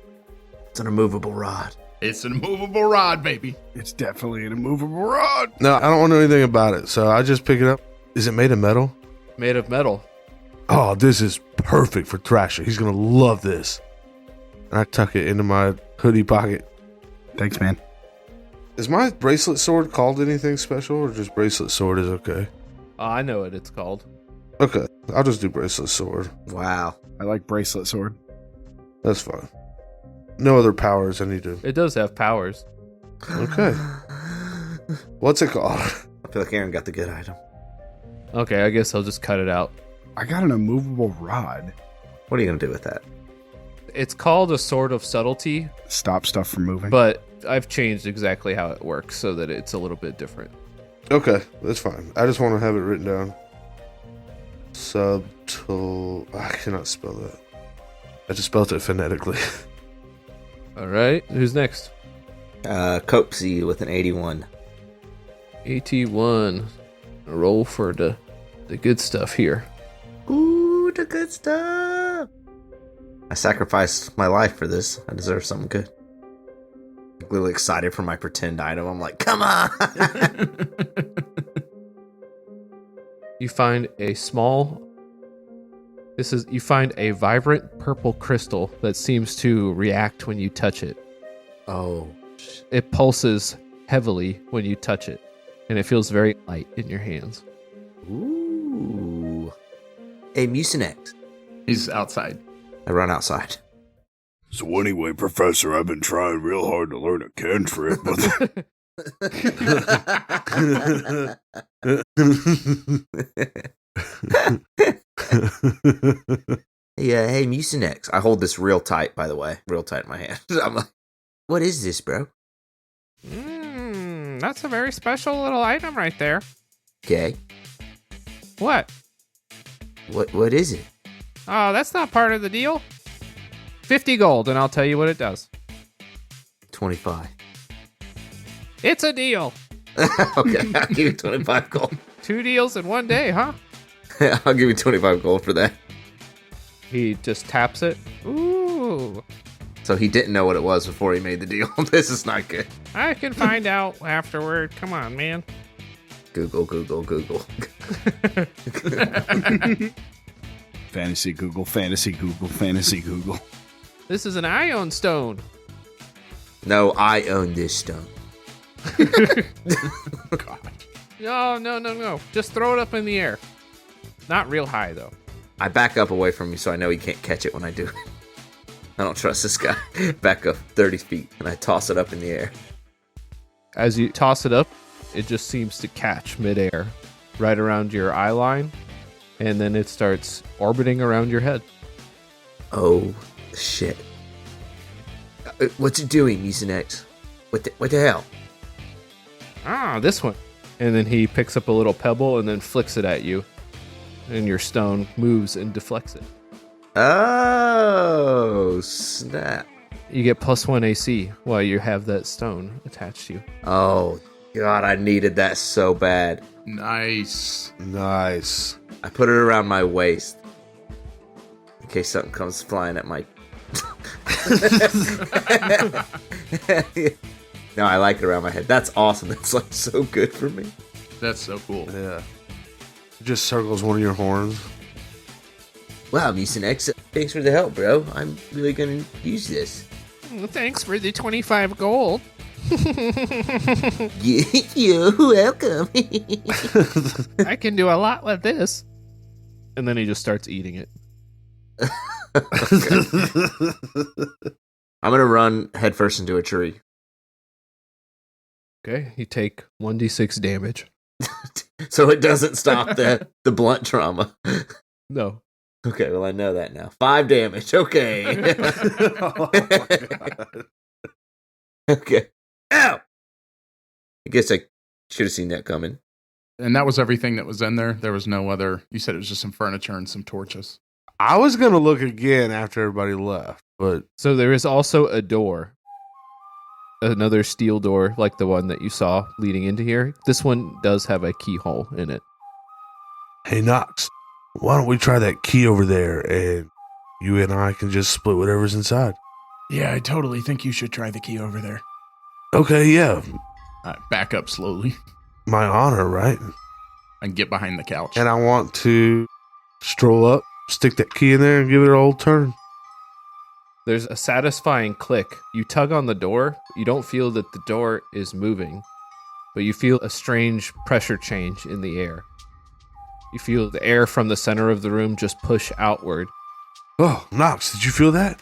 It's an immovable rod. It's an immovable rod, baby. It's definitely an immovable rod. No, I don't want to know anything about it, so I just pick it up. Is it made of metal? Made of metal. Oh, this is perfect for Thrasher. He's going to love this. And I tuck it into my hoodie pocket. Thanks, man. Is my bracelet sword called anything special, or just bracelet sword is okay? I know what it's called. Okay, I'll just do bracelet sword. Wow. I like bracelet sword. That's fine. No other powers I need to. It does have powers. Okay. What's it called? I feel like Aaron got the good item. Okay, I guess I'll just cut it out. I got an immovable rod. What are you going to do with that? It's called a sword of subtlety, Stop stuff from moving. but I've changed exactly how it works so that it's a little bit different. Okay, that's fine. I just want to have it written down. Subtle. I cannot spell that. I just spelled it phonetically. All right, who's next? Copesy with an 81. 81. A roll for the good stuff here. Ooh, the good stuff. I sacrificed my life for this. I deserve something good. I'm really excited for my pretend item. I'm like, come on. You find you find a vibrant purple crystal that seems to react when you touch it. Oh. It pulses heavily when you touch it, and it feels very light in your hands. Ooh. Hey, Mucinex. He's outside. I run outside. So anyway, Professor, I've been trying real hard to learn a cantrip, but Hey, Mucinex. I hold this real tight, by the way. Real tight in my hand. I'm like, what is this, bro? That's a very special little item right there. Okay. What? What is it? Oh, that's not part of the deal. 50 gold, and I'll tell you what it does. 25. It's a deal. Okay, I'll give you 25 gold. 2 deals in one day, huh? I'll give you 25 gold for that. He just taps it. Ooh. So he didn't know what it was before he made the deal. This is not good. I can find out afterward. Come on, man. Google. fantasy Google. This is an ion stone. No, I own this stone. No. Just throw it up in the air. Not real high, though. I back up away from you so I know he can't catch it when I do it. I don't trust this guy. Back up 30 feet, and I toss it up in the air. As you toss it up, it just seems to catch midair right around your eye line, and then it starts orbiting around your head. Oh, shit. What's it doing, Mucinex? What the hell? Ah, this one. And then he picks up a little pebble and then flicks it at you, and your stone moves and deflects it. Oh, snap. You get +1 AC while you have that stone attached to you. Oh, God, I needed that so bad. Nice. Nice. I put it around my waist in case something comes flying at my... No, I like it around my head. That's awesome. That's like so good for me. That's so cool. Yeah. It just circles one of your horns. Wow, Mucinex, thanks for the help, bro. I'm really gonna use this. Thanks for the 25 gold. You're welcome. I can do a lot with this. And then he just starts eating it. I'm gonna run headfirst into a tree. Okay, you take 1d6 damage. So it doesn't stop the blunt trauma. No. Okay, well I know that now. 5 damage. Okay. Oh my God. Okay. Ow! I guess I should have seen that coming. And that was everything that was in there. There was no other. You said it was just some furniture and some torches. I was going to look again after everybody left, but So there is also a door. Another steel door like the one that you saw leading into here. This one does have a keyhole in it. hey, Knox, why don't we try that key over there and you and I can just split whatever's inside? Yeah, I totally think you should try the key over there. Okay, yeah. Back up slowly My honor, right? and get behind the couch. And I want to stroll up, stick that key in there, and give it an old turn. There's a satisfying click. You tug on the door. You don't feel that the door is moving, but you feel a strange pressure change in the air. You feel the air from the center of the room just push outward. Oh, Knox, did you feel that?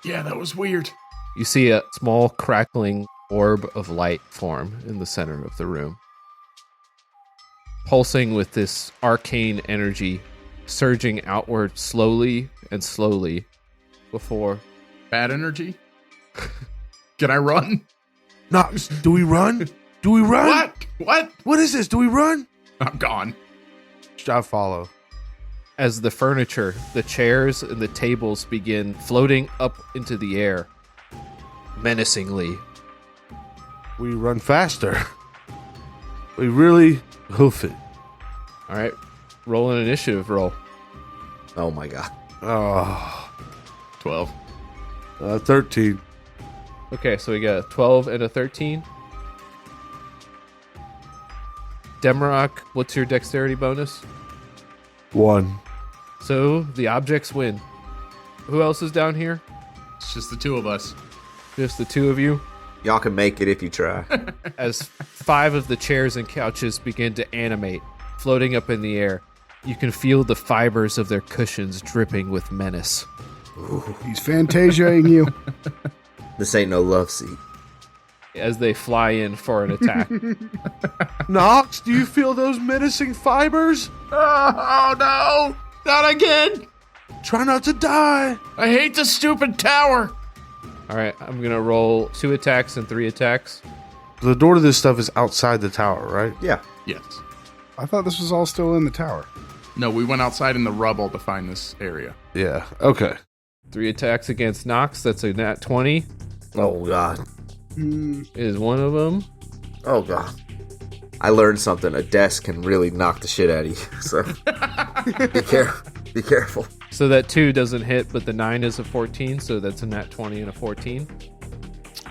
Yeah, that was weird. You see a small crackling orb of light form in the center of the room, pulsing with this arcane energy, surging outward slowly and slowly before... Bad energy? Can I run? Knox, do we run? Do we run? What? What is this? Do we run? I'm gone. I follow. As the furniture, the chairs, and the tables begin floating up into the air, menacingly. We run faster. We really hoof it. All right, roll an initiative roll. Oh my God. Oh, 12. 13. Okay, so we got a 12 and a 13. Demrock, what's your dexterity bonus? 1. So the objects win. Who else is down here? It's just the two of us. Just the two of you? Y'all can make it if you try. As 5 of the chairs and couches begin to animate, floating up in the air, you can feel the fibers of their cushions dripping with menace. He's Fantasiaing you. This ain't no love seat. As they fly in for an attack. Nox, do you feel those menacing fibers? Oh no! Not again! Try not to die. I hate this stupid tower! All right, I'm going to roll 2 attacks and 3 attacks. The door to this stuff is outside the tower, right? Yeah. Yes. I thought this was all still in the tower. No, we went outside in the rubble to find this area. Yeah. Okay. 3 attacks against Nox. That's a nat 20 Oh, God. is one of them. Oh, God. I learned something. A desk can really knock the shit out of you. So be careful. So that 2 doesn't hit, but the 9 is a 14, so that's a nat 20 and a 14.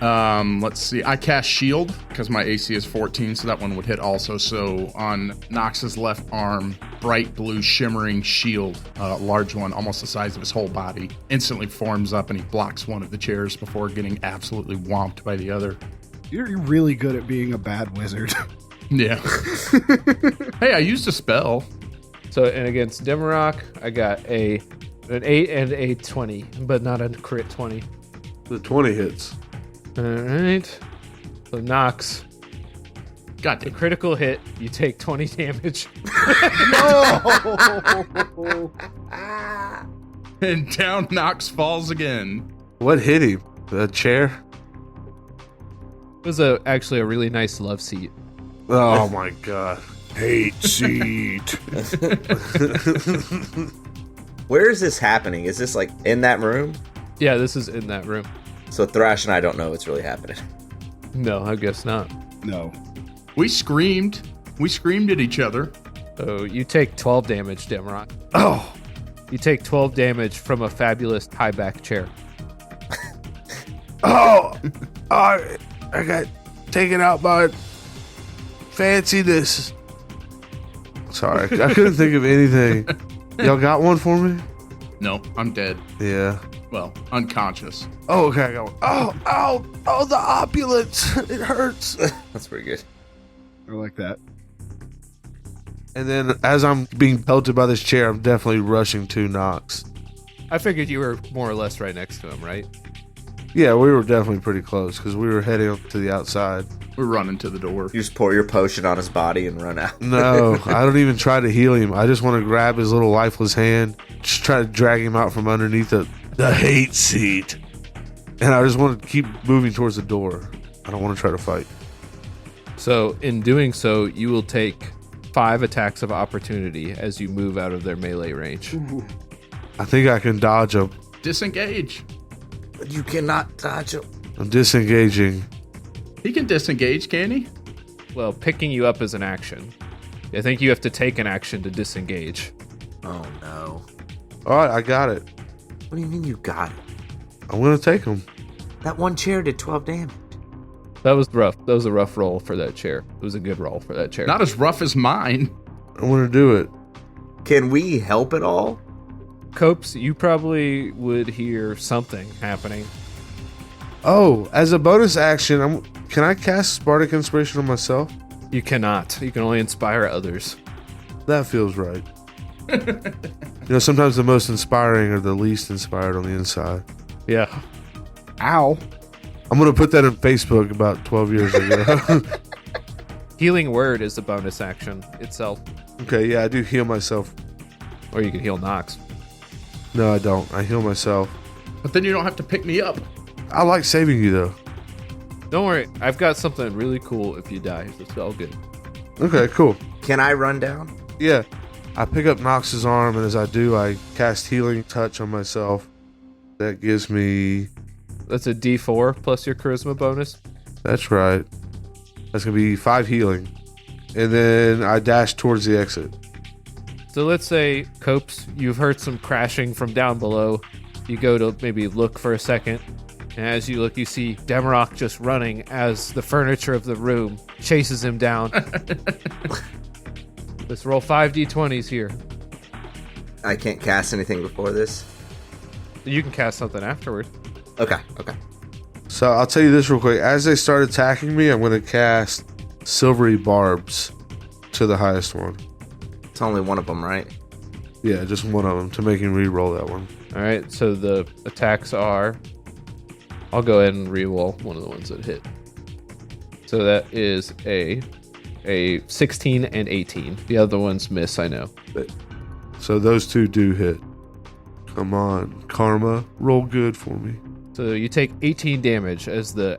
Let's see. I cast shield because my AC is 14, so that one would hit also. So on Nox's left arm, bright blue shimmering shield, a large one, almost the size of his whole body, instantly forms up and he blocks one of the chairs before getting absolutely whomped by the other. You're really good at being a bad wizard. Yeah. Hey, I used a spell. So, and against Demarok, I got an 8 and a 20, but not a crit 20. The 20 hits. All right. So Nox, God the damn. critical hit, you take 20 damage. And down Nox falls again. What hit him? The chair? It was actually a really nice love seat. Oh my god. Hate seat. Where is this happening? Is this like in that room? Yeah, this is in that room. So Thrash and I don't know what's really happening. No, I guess not. No. We screamed. We screamed at each other. So you take 12 damage, Demarok. Oh. You take 12 damage from a fabulous high back chair. Oh. I got taken out by fanciness. Sorry, I couldn't think of anything. Y'all got one for me? No, I'm dead. Yeah. Well, unconscious. Oh, okay, I got one. Oh, the opulence. It hurts. That's pretty good. I like that. And then as I'm being pelted by this chair, I'm definitely rushing to Nox. I figured you were more or less right next to him, right? Yeah, we were definitely pretty close because we were heading up to the outside. We're running to the door. You just pour your potion on his body and run out. No, I don't even try to heal him. I just want to grab his little lifeless hand, just try to drag him out from underneath the hate seat. And I just want to keep moving towards the door. I don't want to try to fight. So in doing so, you will take 5 attacks of opportunity as you move out of their melee range. I think I can dodge him. Disengage. But you cannot dodge him. I'm disengaging. He can disengage, can he? Well, picking you up is an action. I think you have to take an action to disengage. Oh, no. All right, I got it. What do you mean you got it? I'm going to take him. That one chair did 12 damage. That was rough. That was a rough roll for that chair. It was a good roll for that chair. Not as rough as mine. I'm going to do it. Can we help at all? Copes, you probably would hear something happening. Oh, as a bonus action, can I cast Spartic Inspiration on myself? You cannot. You can only inspire others. That feels right. Sometimes the most inspiring are the least inspired on the inside. Yeah. Ow. I'm going to put that on Facebook about 12 years ago. Healing Word is the bonus action itself. Okay, yeah, I do heal myself. Or you can heal Nox. No, I don't. I heal myself. But then you don't have to pick me up. I like saving you, though. Don't worry. I've got something really cool if you die. It's all good. Okay, cool. Can I run down? Yeah. I pick up Nox's arm, and as I do, I cast Healing Touch on myself. That gives me... That's a D4 plus your charisma bonus. That's right. That's going to be 5 healing. And then I dash towards the exit. So let's say, Copes, you've heard some crashing from down below. You go to maybe look for a second. And as you look, you see Demarok just running as the furniture of the room chases him down. Let's roll 5 D20s here. I can't cast anything before this. You can cast something afterward. Okay. So I'll tell you this real quick. As they start attacking me, I'm going to cast Silvery Barbs to the highest one. It's only one of them, right? Yeah, just one of them to make him re-roll that one. All right, so the attacks are... I'll go ahead and re-roll one of the ones that hit. So that is a 16 and 18. The other ones miss, I know. So those two do hit. Come on, Karma, roll good for me. So you take 18 damage as the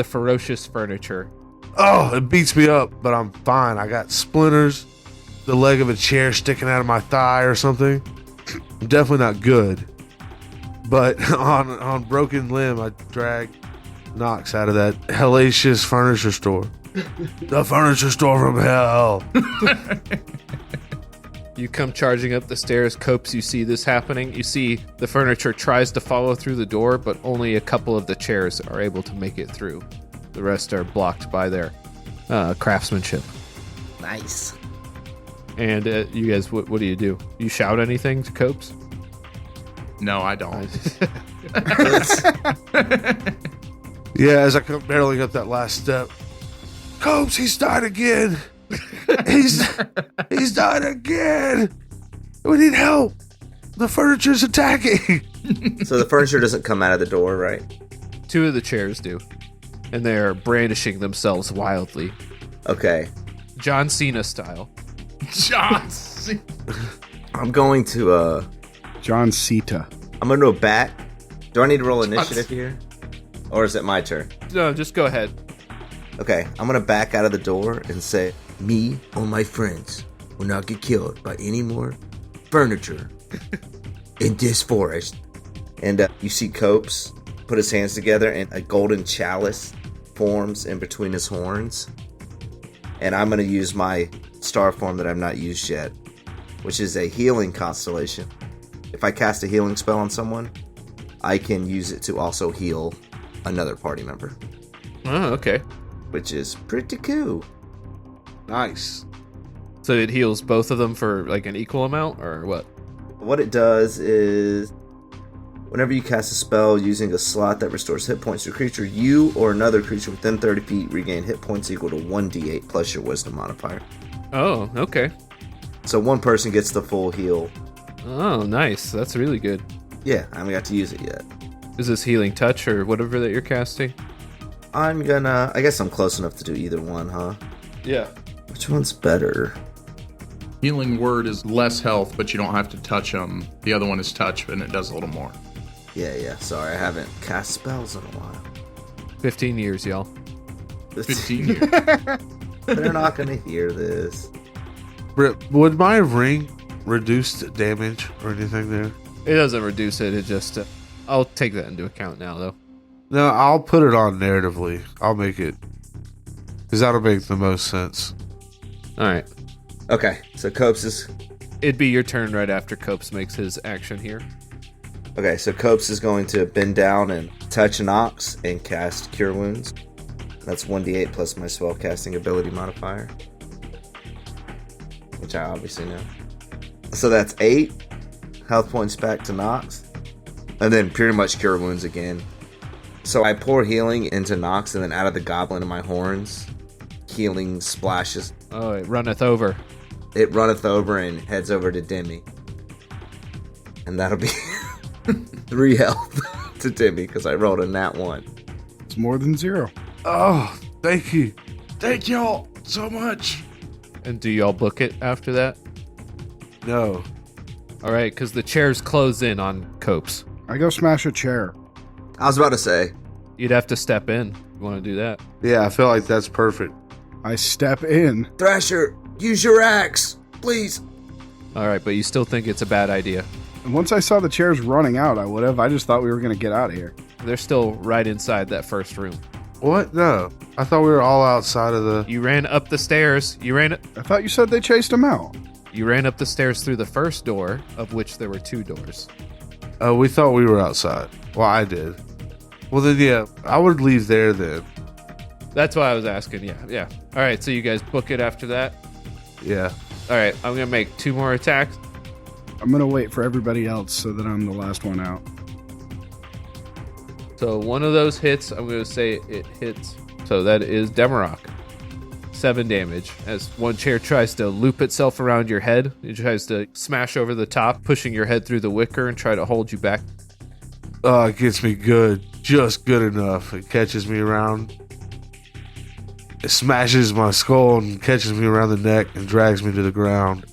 ferocious furniture. Oh, it beats me up, but I'm fine. I got splinters, the leg of a chair sticking out of my thigh or something. I'm definitely not good. But on broken limb, I drag Nox out of that hellacious furniture store. The furniture store from hell. You come charging up the stairs. Copes, you see this happening. You see the furniture tries to follow through the door, but only a couple of the chairs are able to make it through. The rest are blocked by their craftsmanship. Nice. And you guys, what do? You shout anything to Copes? No, I don't. Yeah, as I come barreling up that last step. Copes, he's died again. He's died again. We need help. The furniture's attacking. So the furniture doesn't come out of the door, right? 2 of the chairs do. And they're brandishing themselves wildly. Okay. John Cena style. John C. I'm going to John Cena. I'm going to go back. Do I need to roll initiative here? Or is it my turn? No, just go ahead. Okay, I'm going to back out of the door and say, me or my friends will not get killed by any more furniture in this forest. And you see Copes put his hands together and a golden chalice forms in between his horns. And I'm going to use my star form that I've not used yet, which is a healing constellation. If I cast a healing spell on someone, I can use it to also heal another party member, Oh, okay. which is pretty cool. Nice. So it heals both of them for like an equal amount, or what? What it does is, whenever you cast a spell using a slot that restores hit points to a creature, you or another creature within 30 feet regain hit points equal to 1d8 plus your wisdom modifier. Oh, okay. So one person gets the full heal. Oh, nice. That's really good. Yeah, I haven't got to use it yet. Is this healing touch or whatever that you're casting? I guess I'm close enough to do either one, huh? Yeah. Which one's better? Healing word is less health, but you don't have to touch them. The other one is touch, and it does a little more. Yeah, sorry, I haven't cast spells in a while. 15 years, y'all. 15 years. They're not going to hear this. Britt, would my ring reduce damage or anything there? It doesn't reduce it. It just... I'll take that into account now, though. No, I'll put it on narratively. I'll make it, because that'll make the most sense. All right. Okay, so Copes is... It'd be your turn right after Copes makes his action here. Okay, so Copes is going to bend down and touch Nox and cast Cure Wounds. That's 1d8 plus my spellcasting ability modifier, which I obviously know. So that's 8 health points back to Nox, and then pretty much Cure Wounds again. So I pour healing into Nox, and then out of the goblin of my horns, healing splashes. Oh, it runneth over. It runneth over and heads over to Demi. And that'll be 3 health to Demi, because I rolled a nat 1. It's more than 0. Oh, thank you. Thank y'all so much. And do y'all book it after that? No. All right, because the chairs close in on Copes. I go smash a chair. I was about to say, You'd have to step in. You want to do that? Yeah, I feel like that's perfect. I step in. Thrasher, use your axe, please. All right, but you still think it's a bad idea. And once I saw the chairs running out, I would have. I just thought we were going to get out of here. They're still right inside that first room. What? No. I thought we were all outside of the... You ran up the stairs. I thought you said they chased him out. You ran up the stairs through the first door, of which there were 2 doors. Oh, we thought we were outside. Well, I did. Well, then, yeah, I would leave there then. That's why I was asking. Yeah. All right, so you guys book it after that? Yeah. All right, I'm going to make 2 more attacks. I'm going to wait for everybody else so that I'm the last one out. So one of those hits, I'm going to say it hits. So that is Demarok. 7 damage as one chair tries to loop itself around your head. It tries to smash over the top, pushing your head through the wicker and try to hold you back. Oh, it gets me good. Just good enough. It catches me around. It smashes my skull and catches me around the neck and drags me to the ground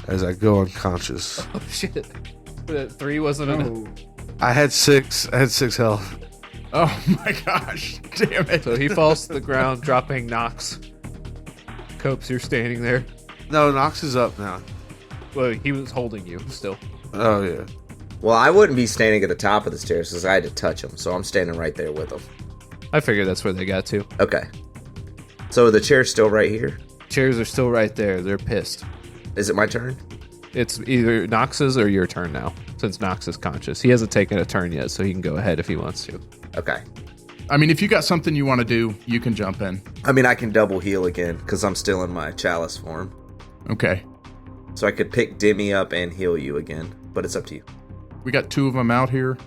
as I go unconscious. Oh, shit. 3 wasn't enough. I had 6 health. Oh my gosh. Damn it. So he falls to the ground, dropping Nox. Copes, you're standing there. No, Nox is up now. Well, he was holding you still. Oh, yeah. Well, I wouldn't be standing at the top of the stairs because I had to touch him, so I'm standing right there with him. I figured that's where they got to. Okay. So the chair's still right here? Chairs are still right there. They're pissed. Is it my turn? It's either Nox's or your turn now, since Nox is conscious. He hasn't taken a turn yet, so he can go ahead if he wants to. Okay. I mean, if you got something you want to do, you can jump in. I mean, I can double heal again because I'm still in my chalice form. Okay. So I could pick Demi up and heal you again, but it's up to you. We got 2 of them out here.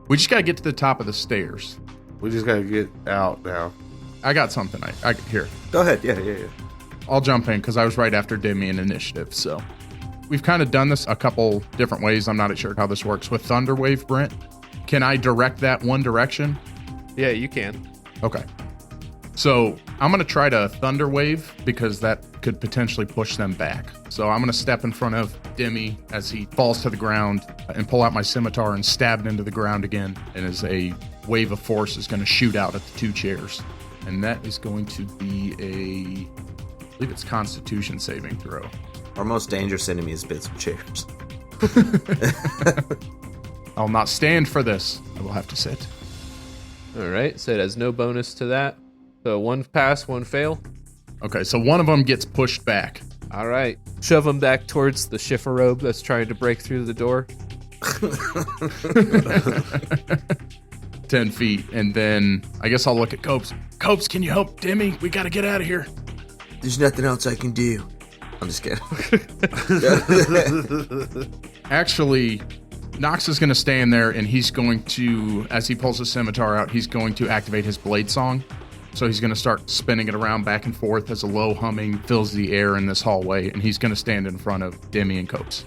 We just got to get to the top of the stairs. We just gotta get out now. I got something. Here. Go ahead. Yeah. I'll jump in because I was right after Demi in initiative. So we've kind of done this a couple different ways. I'm not sure how this works. With Thunderwave, Brent, can I direct that one direction? Yeah, you can. Okay. So I'm going to try to Thunderwave because that could potentially push them back. So I'm going to step in front of Demi as he falls to the ground and pull out my scimitar and stab it into the ground again. And as a wave of force is going to shoot out at the 2 chairs. And that is going to be I believe it's Constitution saving throw. Our most dangerous enemy is bits of chairs. I'll not stand for this. I will have to sit. All right, so it has no bonus to that. So 1 pass, 1 fail. Okay, so one of them gets pushed back. All right, shove him back towards the Schifferobe that's trying to break through the door. 10 feet. And then I guess I'll look at Copes. Copes, can you help Demi? We got to get out of here. There's nothing else I can do. I'm just kidding. Actually, Nox is going to stay in there, and he's going to, as he pulls his scimitar out, he's going to activate his blade song. So he's going to start spinning it around back and forth as a low humming fills the air in this hallway, and he's going to stand in front of Demi and Copes.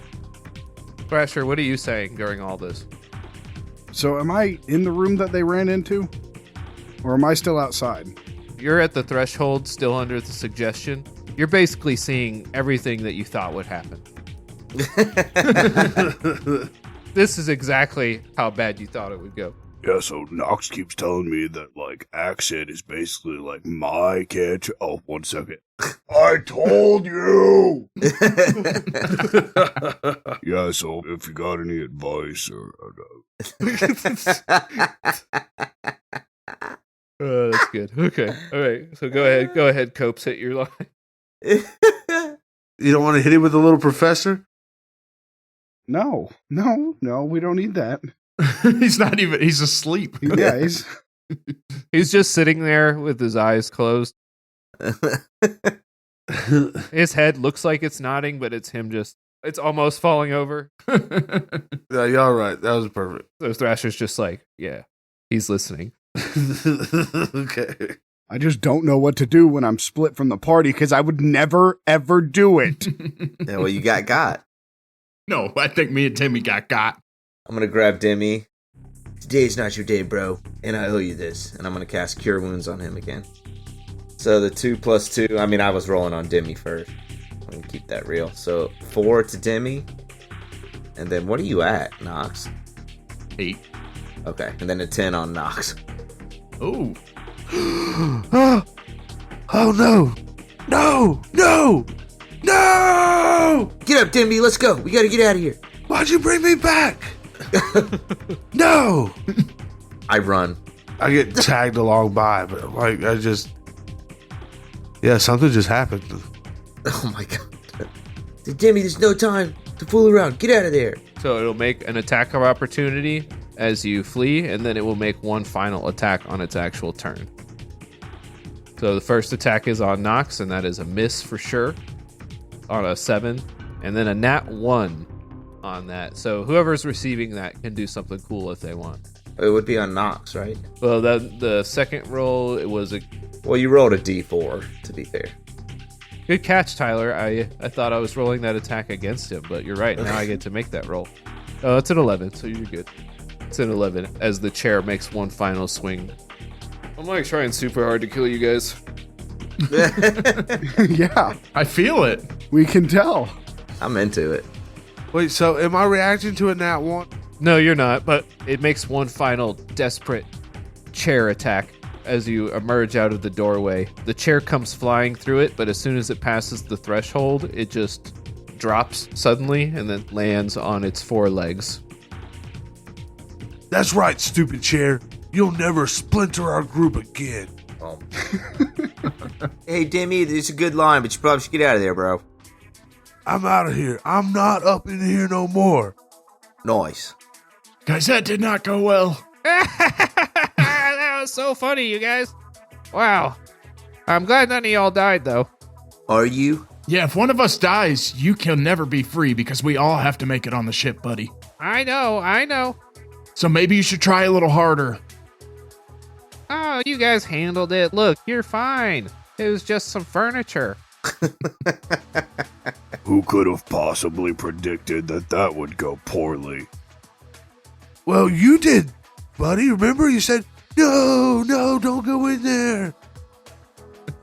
Thrasher, what are you saying during all this? So am I in the room that they ran into? Or am I still outside? You're at the threshold, still under the suggestion. You're basically seeing everything that you thought would happen. This is exactly how bad you thought it would go. Yeah, so Nox keeps telling me that, like, accent is basically like my catch. Oh, 1 second. I told you! Yeah, so if you got any advice or That's good. Okay. All right. So go ahead, Copes, hit your line. You don't want to hit him with the little professor? No, we don't need that. He's asleep. Yeah, he's... He's just sitting there with his eyes closed. His head looks like it's nodding, but it's him it's almost falling over. Yeah, you're all right. That was perfect. So Thrasher's just like, yeah, he's listening. Okay. I just don't know what to do when I'm split from the party because I would never, ever do it. Yeah, well, you got. No, I think me and Timmy got. I'm going to grab Demi. Today's not your day, bro, and I owe you this. And I'm going to cast Cure Wounds on him again. So the 2 + 2, I mean, I was rolling on Demi first. I'm going to keep that real. So 4 to Demi. And then what are you at, Nox? 8. Okay, and then a 10 on Nox. Oh. Oh, no. No! Get up, Demi, let's go. We got to get out of here. Why'd you bring me back? No! I run. I get tagged along by, but like, yeah, something just happened. Oh my god. Demi, there's no time to fool around. Get out of there. So it'll make an attack of opportunity as you flee, and then it will make one final attack on its actual turn. So the first attack is on Nox, and that is a miss for sure on a 7, and then a nat 1 on that. So whoever's receiving that can do something cool if they want. It would be on Nox, right? Well, the second roll, it was a... Well, you rolled a d4, to be fair. Good catch, Tyler. I thought I was rolling that attack against him, but you're right. Now I get to make that roll. Oh, it's an 11, so you're good. It's an 11 as the chair makes one final swing. I'm like trying super hard to kill you guys. Yeah, I feel it. we can tell. I'm into it. Wait, so am I reacting to a nat 1? No, you're not, but it makes one final desperate chair attack as you emerge out of the doorway. The chair comes flying through it, but as soon as it passes the threshold, it just drops suddenly and then lands on its four legs. That's right, stupid chair. You'll never splinter our group again. Oh. Hey, Demi, this is a good line, but you probably should get out of there, bro. I'm out of here. I'm not up in here no more. Nice. Guys, that did not go well. That was so funny, you guys. Wow. I'm glad none of y'all died, though. Are you? Yeah, if one of us dies, you can never be free because we all have to make it on the ship, buddy. I know. So maybe you should try a little harder. Oh, you guys handled it. Look, you're fine. It was just some furniture. Who could have possibly predicted that would go poorly? Well, you did, buddy. Remember you said, no, don't go in there.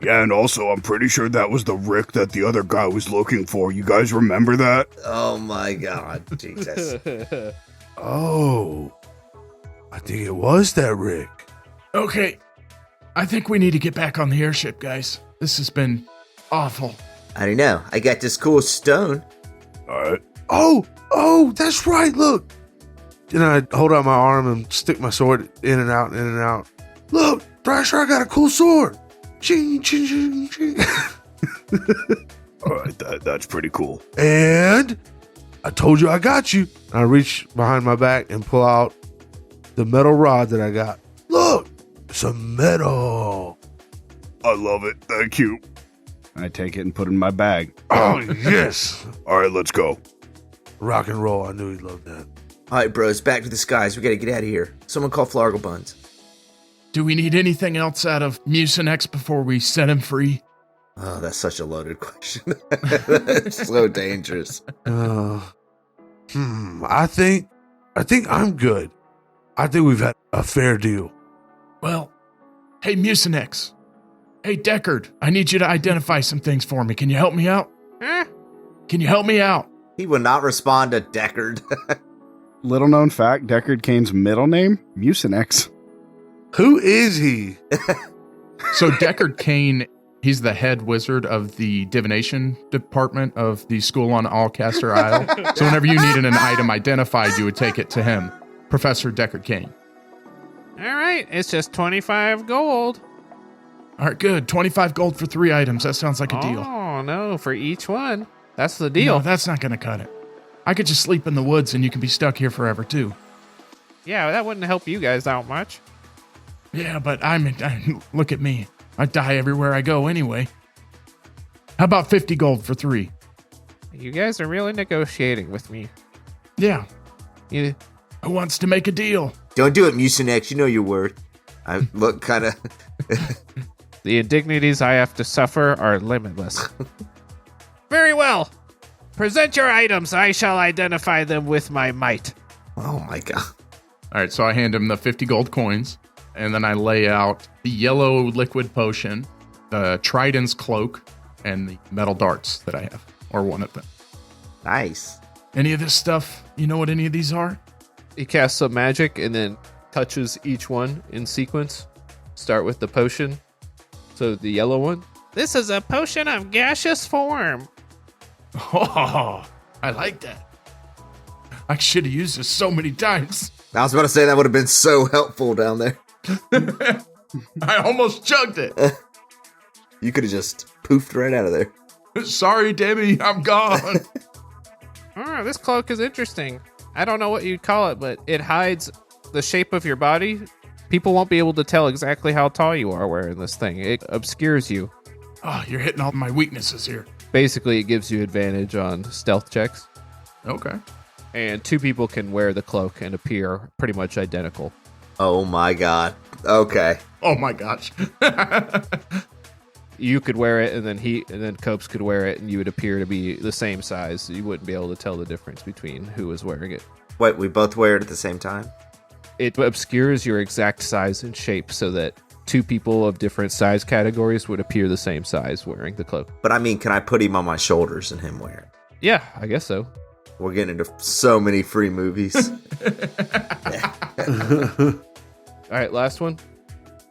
Yeah, and also I'm pretty sure that was the Rick that the other guy was looking for. You guys remember that? Oh my god, Jesus. Oh, I think it was that Rick. Okay, I think we need to get back on the airship, guys. This has been awful. I don't know. I got this cool stone. Alright. Oh, that's right. Look. And I hold out my arm and stick my sword in and out. Look, Thrasher, I got a cool sword. Ching, ching, ching, ching. Alright, that's pretty cool. And I told you I got you. I reach behind my back and pull out the metal rod that I got. Look, some metal. I love it. Thank you. I take it and put it in my bag. Oh, yes. Alright, let's go. Rock and roll. I knew he'd love that. Alright, bros, back to the skies. We gotta get out of here. Someone call Flargle Buns. Do we need anything else out of Mucinex before we set him free? Oh, that's such a loaded question. That's so dangerous. I think I'm good. I think we've had a fair deal. Well, hey, Mucinex. Hey, Deckard, I need you to identify some things for me. Can you help me out? Can you help me out? He will not respond to Deckard. Little known fact, Deckard Cain's middle name, Mucinex. Who is he? So Deckard Cain, he's the head wizard of the divination department of the school on Alcaster Isle. So whenever you needed an item identified, you would take it to him, Professor Deckard Cain. All right, it's just 25 gold. All right, good. 25 gold for 3 items. That sounds like a deal. Oh, no, for each one. That's the deal. No, that's not going to cut it. I could just sleep in the woods and you can be stuck here forever, too. Yeah, that wouldn't help you guys out much. Yeah, but look at me. I die everywhere I go anyway. How about 50 gold for 3? You guys are really negotiating with me. Yeah. You, Who wants to make a deal? Don't do it, Mucinex. You know your word. I look kind of... the indignities I have to suffer are limitless. Very well. Present your items. I shall identify them with my might. Oh my god. All right, so I hand him the 50 gold coins, and then I lay out the yellow liquid potion, the Trident's cloak, and the metal darts that I have, or one of them. Nice. Any of this stuff, you know what any of these are? He casts some magic and then touches each one in sequence. Start with the potion. So the yellow one. This is a potion of gaseous form. Oh, I like that. I should have used this so many times. I was about to say that would have been so helpful down there. I almost chugged it. You could have just poofed right out of there. Sorry, Demi, I'm gone. Oh, this cloak is interesting. I don't know what you'd call it, but it hides the shape of your body. People won't be able to tell exactly how tall you are wearing this thing. It obscures you. Oh, you're hitting all my weaknesses here. Basically, it gives you advantage on stealth checks. Okay. And 2 people can wear the cloak and appear pretty much identical. Oh my god. Okay. Oh my gosh. you could wear it, and then Copes could wear it, and you would appear to be the same size. So you wouldn't be able to tell the difference between who was wearing it. Wait, we both wear it at the same time? It obscures your exact size and shape so that two people of different size categories would appear the same size wearing the cloak. But I mean, can I put him on my shoulders and him wear it? Yeah, I guess so. We're getting into so many free movies. All right, last one.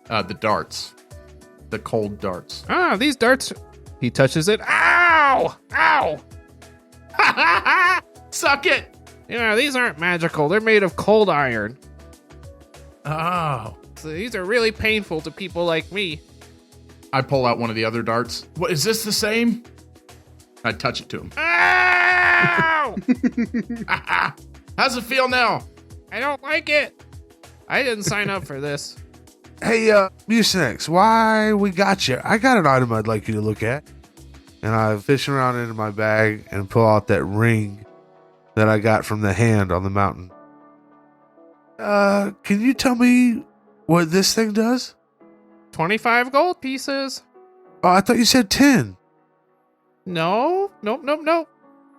The darts. The cold darts. Ah, these darts. He touches it. Ow! Ow! Suck it! These aren't magical. They're made of cold iron. Oh. So these are really painful to people like me. I pull out one of the other darts. What, is this the same? I touch it to him. Ow! How's it feel now? I don't like it. I didn't sign up for this. Hey, Mucinex, why we got you? I got an item I'd like you to look at. And I fish around into my bag and pull out that ring that I got from the hand on the mountain. Can you tell me what this thing does? 25 gold pieces. Oh, I thought you said 10. No.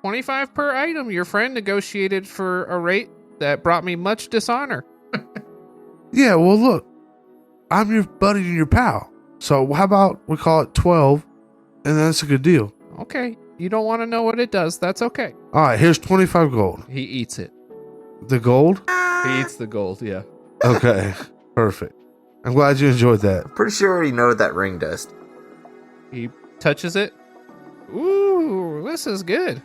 25 per item. Your friend negotiated for a rate that brought me much dishonor. Yeah, well, look. I'm your buddy and your pal. So how about we call it 12, and that's a good deal. Okay. You don't want to know what it does. That's okay. All right, here's 25 gold. He eats it. The gold? He eats the gold, yeah. Okay, perfect. I'm glad you enjoyed that. Pretty sure I already know what that ring does. He touches it. Ooh, this is good.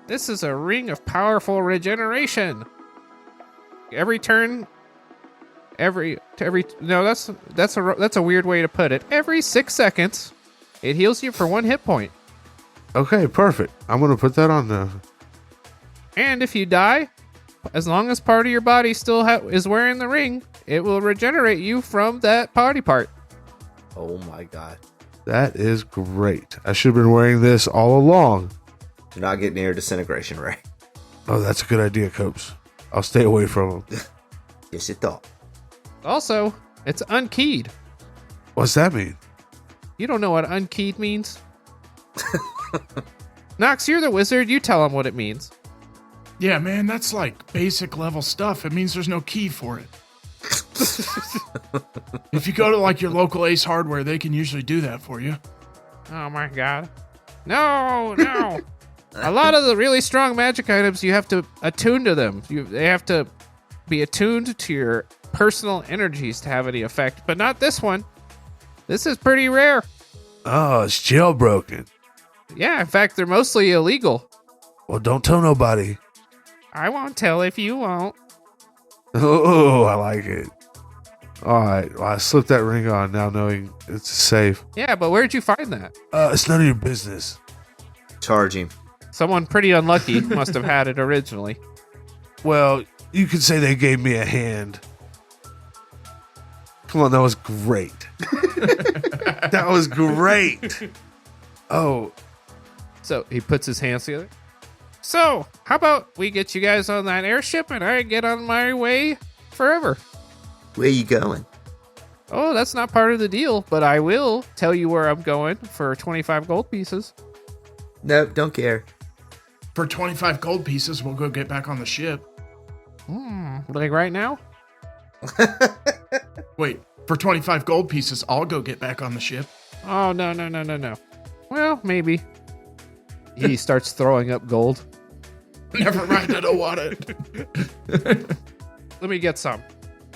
This is a ring of powerful regeneration. Every turn, no, that's a weird way to put it. Every 6 seconds, it heals you for 1 hit point. Okay, perfect. I'm going to put that on the... And if you die, as long as part of your body still is wearing the ring, it will regenerate you from that body part. Oh my god. That is great. I should have been wearing this all along. Do not get near disintegration, Ray. Oh, that's a good idea, Copes. I'll stay away from them. Yes, you thought. Also, it's unkeyed. What's that mean? You don't know what unkeyed means? Nox, you're the wizard. You tell him what it means. Yeah, man, that's like basic level stuff. It means there's no key for it. If you go to like your local Ace Hardware, they can usually do that for you. Oh my god. No. A lot of the really strong magic items, you have to attune to them. They have to be attuned to your personal energies to have any effect, but not this one. This is pretty rare. Oh, it's jailbroken. Yeah, in fact, they're mostly illegal. Well, don't tell nobody. I won't tell if you won't. Oh, I like it. All right, well, I slipped that ring on now knowing it's safe. Yeah, but where'd you find that? It's none of your business. Charge him. Someone pretty unlucky must have had it originally. Well, you could say they gave me a hand. Come on, that was great. That was great. Oh, So he puts his hands together. So, how about we get you guys on that airship and I get on my way forever? Where you going? Oh, that's not part of the deal, but I will tell you where I'm going for 25 gold pieces. Nope, don't care. For 25 gold pieces, we'll go get back on the ship. Like right now? Wait, for 25 gold pieces, I'll go get back on the ship. Oh, no. Well, maybe. He starts throwing up gold. Never mind, I don't want it. Let me get some.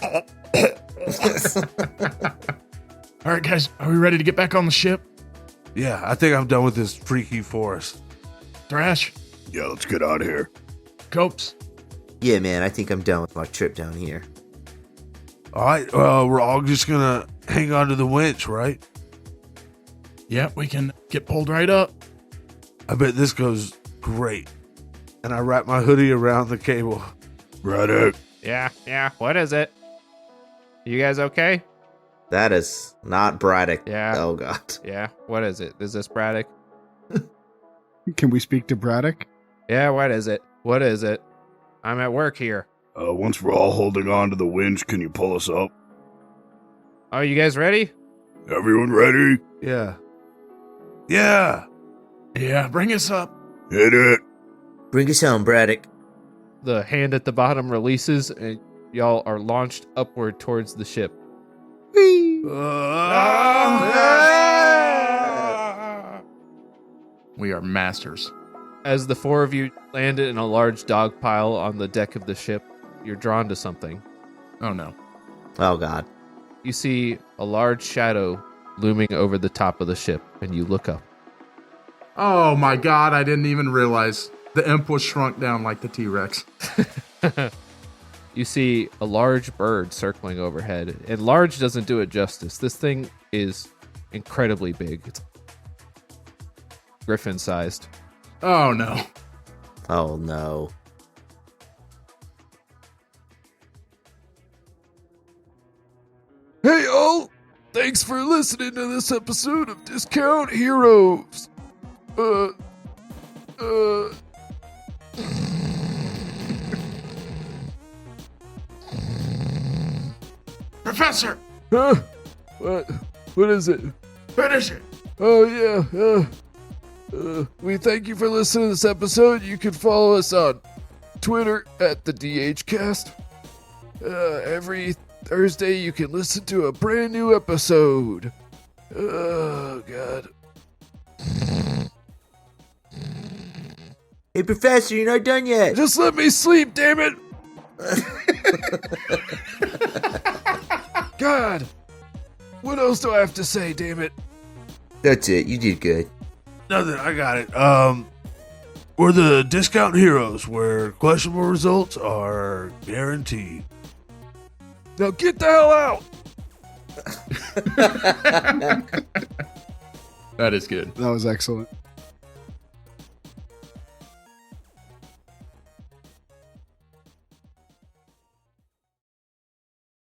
All right, guys, are we ready to get back on the ship? yeah, I think I'm done with this freaky forest. Thrash, Yeah, let's get out of here. Copes, Yeah, man, I think I'm done with my trip down here. All right, we're all just going to hang on to the winch, right? yeah, we can get pulled right up. I bet this goes great. And I wrap my hoodie around the cable. Braddock. Yeah. What is it? You guys okay? That is not Braddock. Yeah. Oh, God. Yeah. What is it? Is this Braddock? Can we speak to Braddock? Yeah, what is it? What is it? I'm at work here. Once we're all holding on to the winch, can you pull us up? Oh, you guys ready? Everyone ready? Yeah. Yeah. Yeah, bring us up. Hit it. Bring us home, Braddock. The hand at the bottom releases, and y'all are launched upward towards the ship. We are masters. As the four of you landed in a large dog pile on the deck of the ship, you're drawn to something. Oh no. Oh, God. You see a large shadow looming over the top of the ship, and you look up. Oh my god, I didn't even realize. The imp was shrunk down like the T-Rex. You see a large bird circling overhead, and large doesn't do it justice. This thing is incredibly big. It's griffin-sized. Oh no. Oh, no. Hey all! Thanks for listening to this episode of Discount Heroes. Professor, Huh? What is it? finish it. Oh yeah. We thank you for listening to this episode. You can follow us on Twitter at the DHcast. Every Thursday you can listen to a brand new episode. Oh god. Hey, Professor, you're not done yet. Just let me sleep, damn it. God. What else do I have to say, damn it? That's it. You did good. Nothing. I got it. We're the Discount Heroes, where questionable results are guaranteed. Now get the hell out. That is good. That was excellent.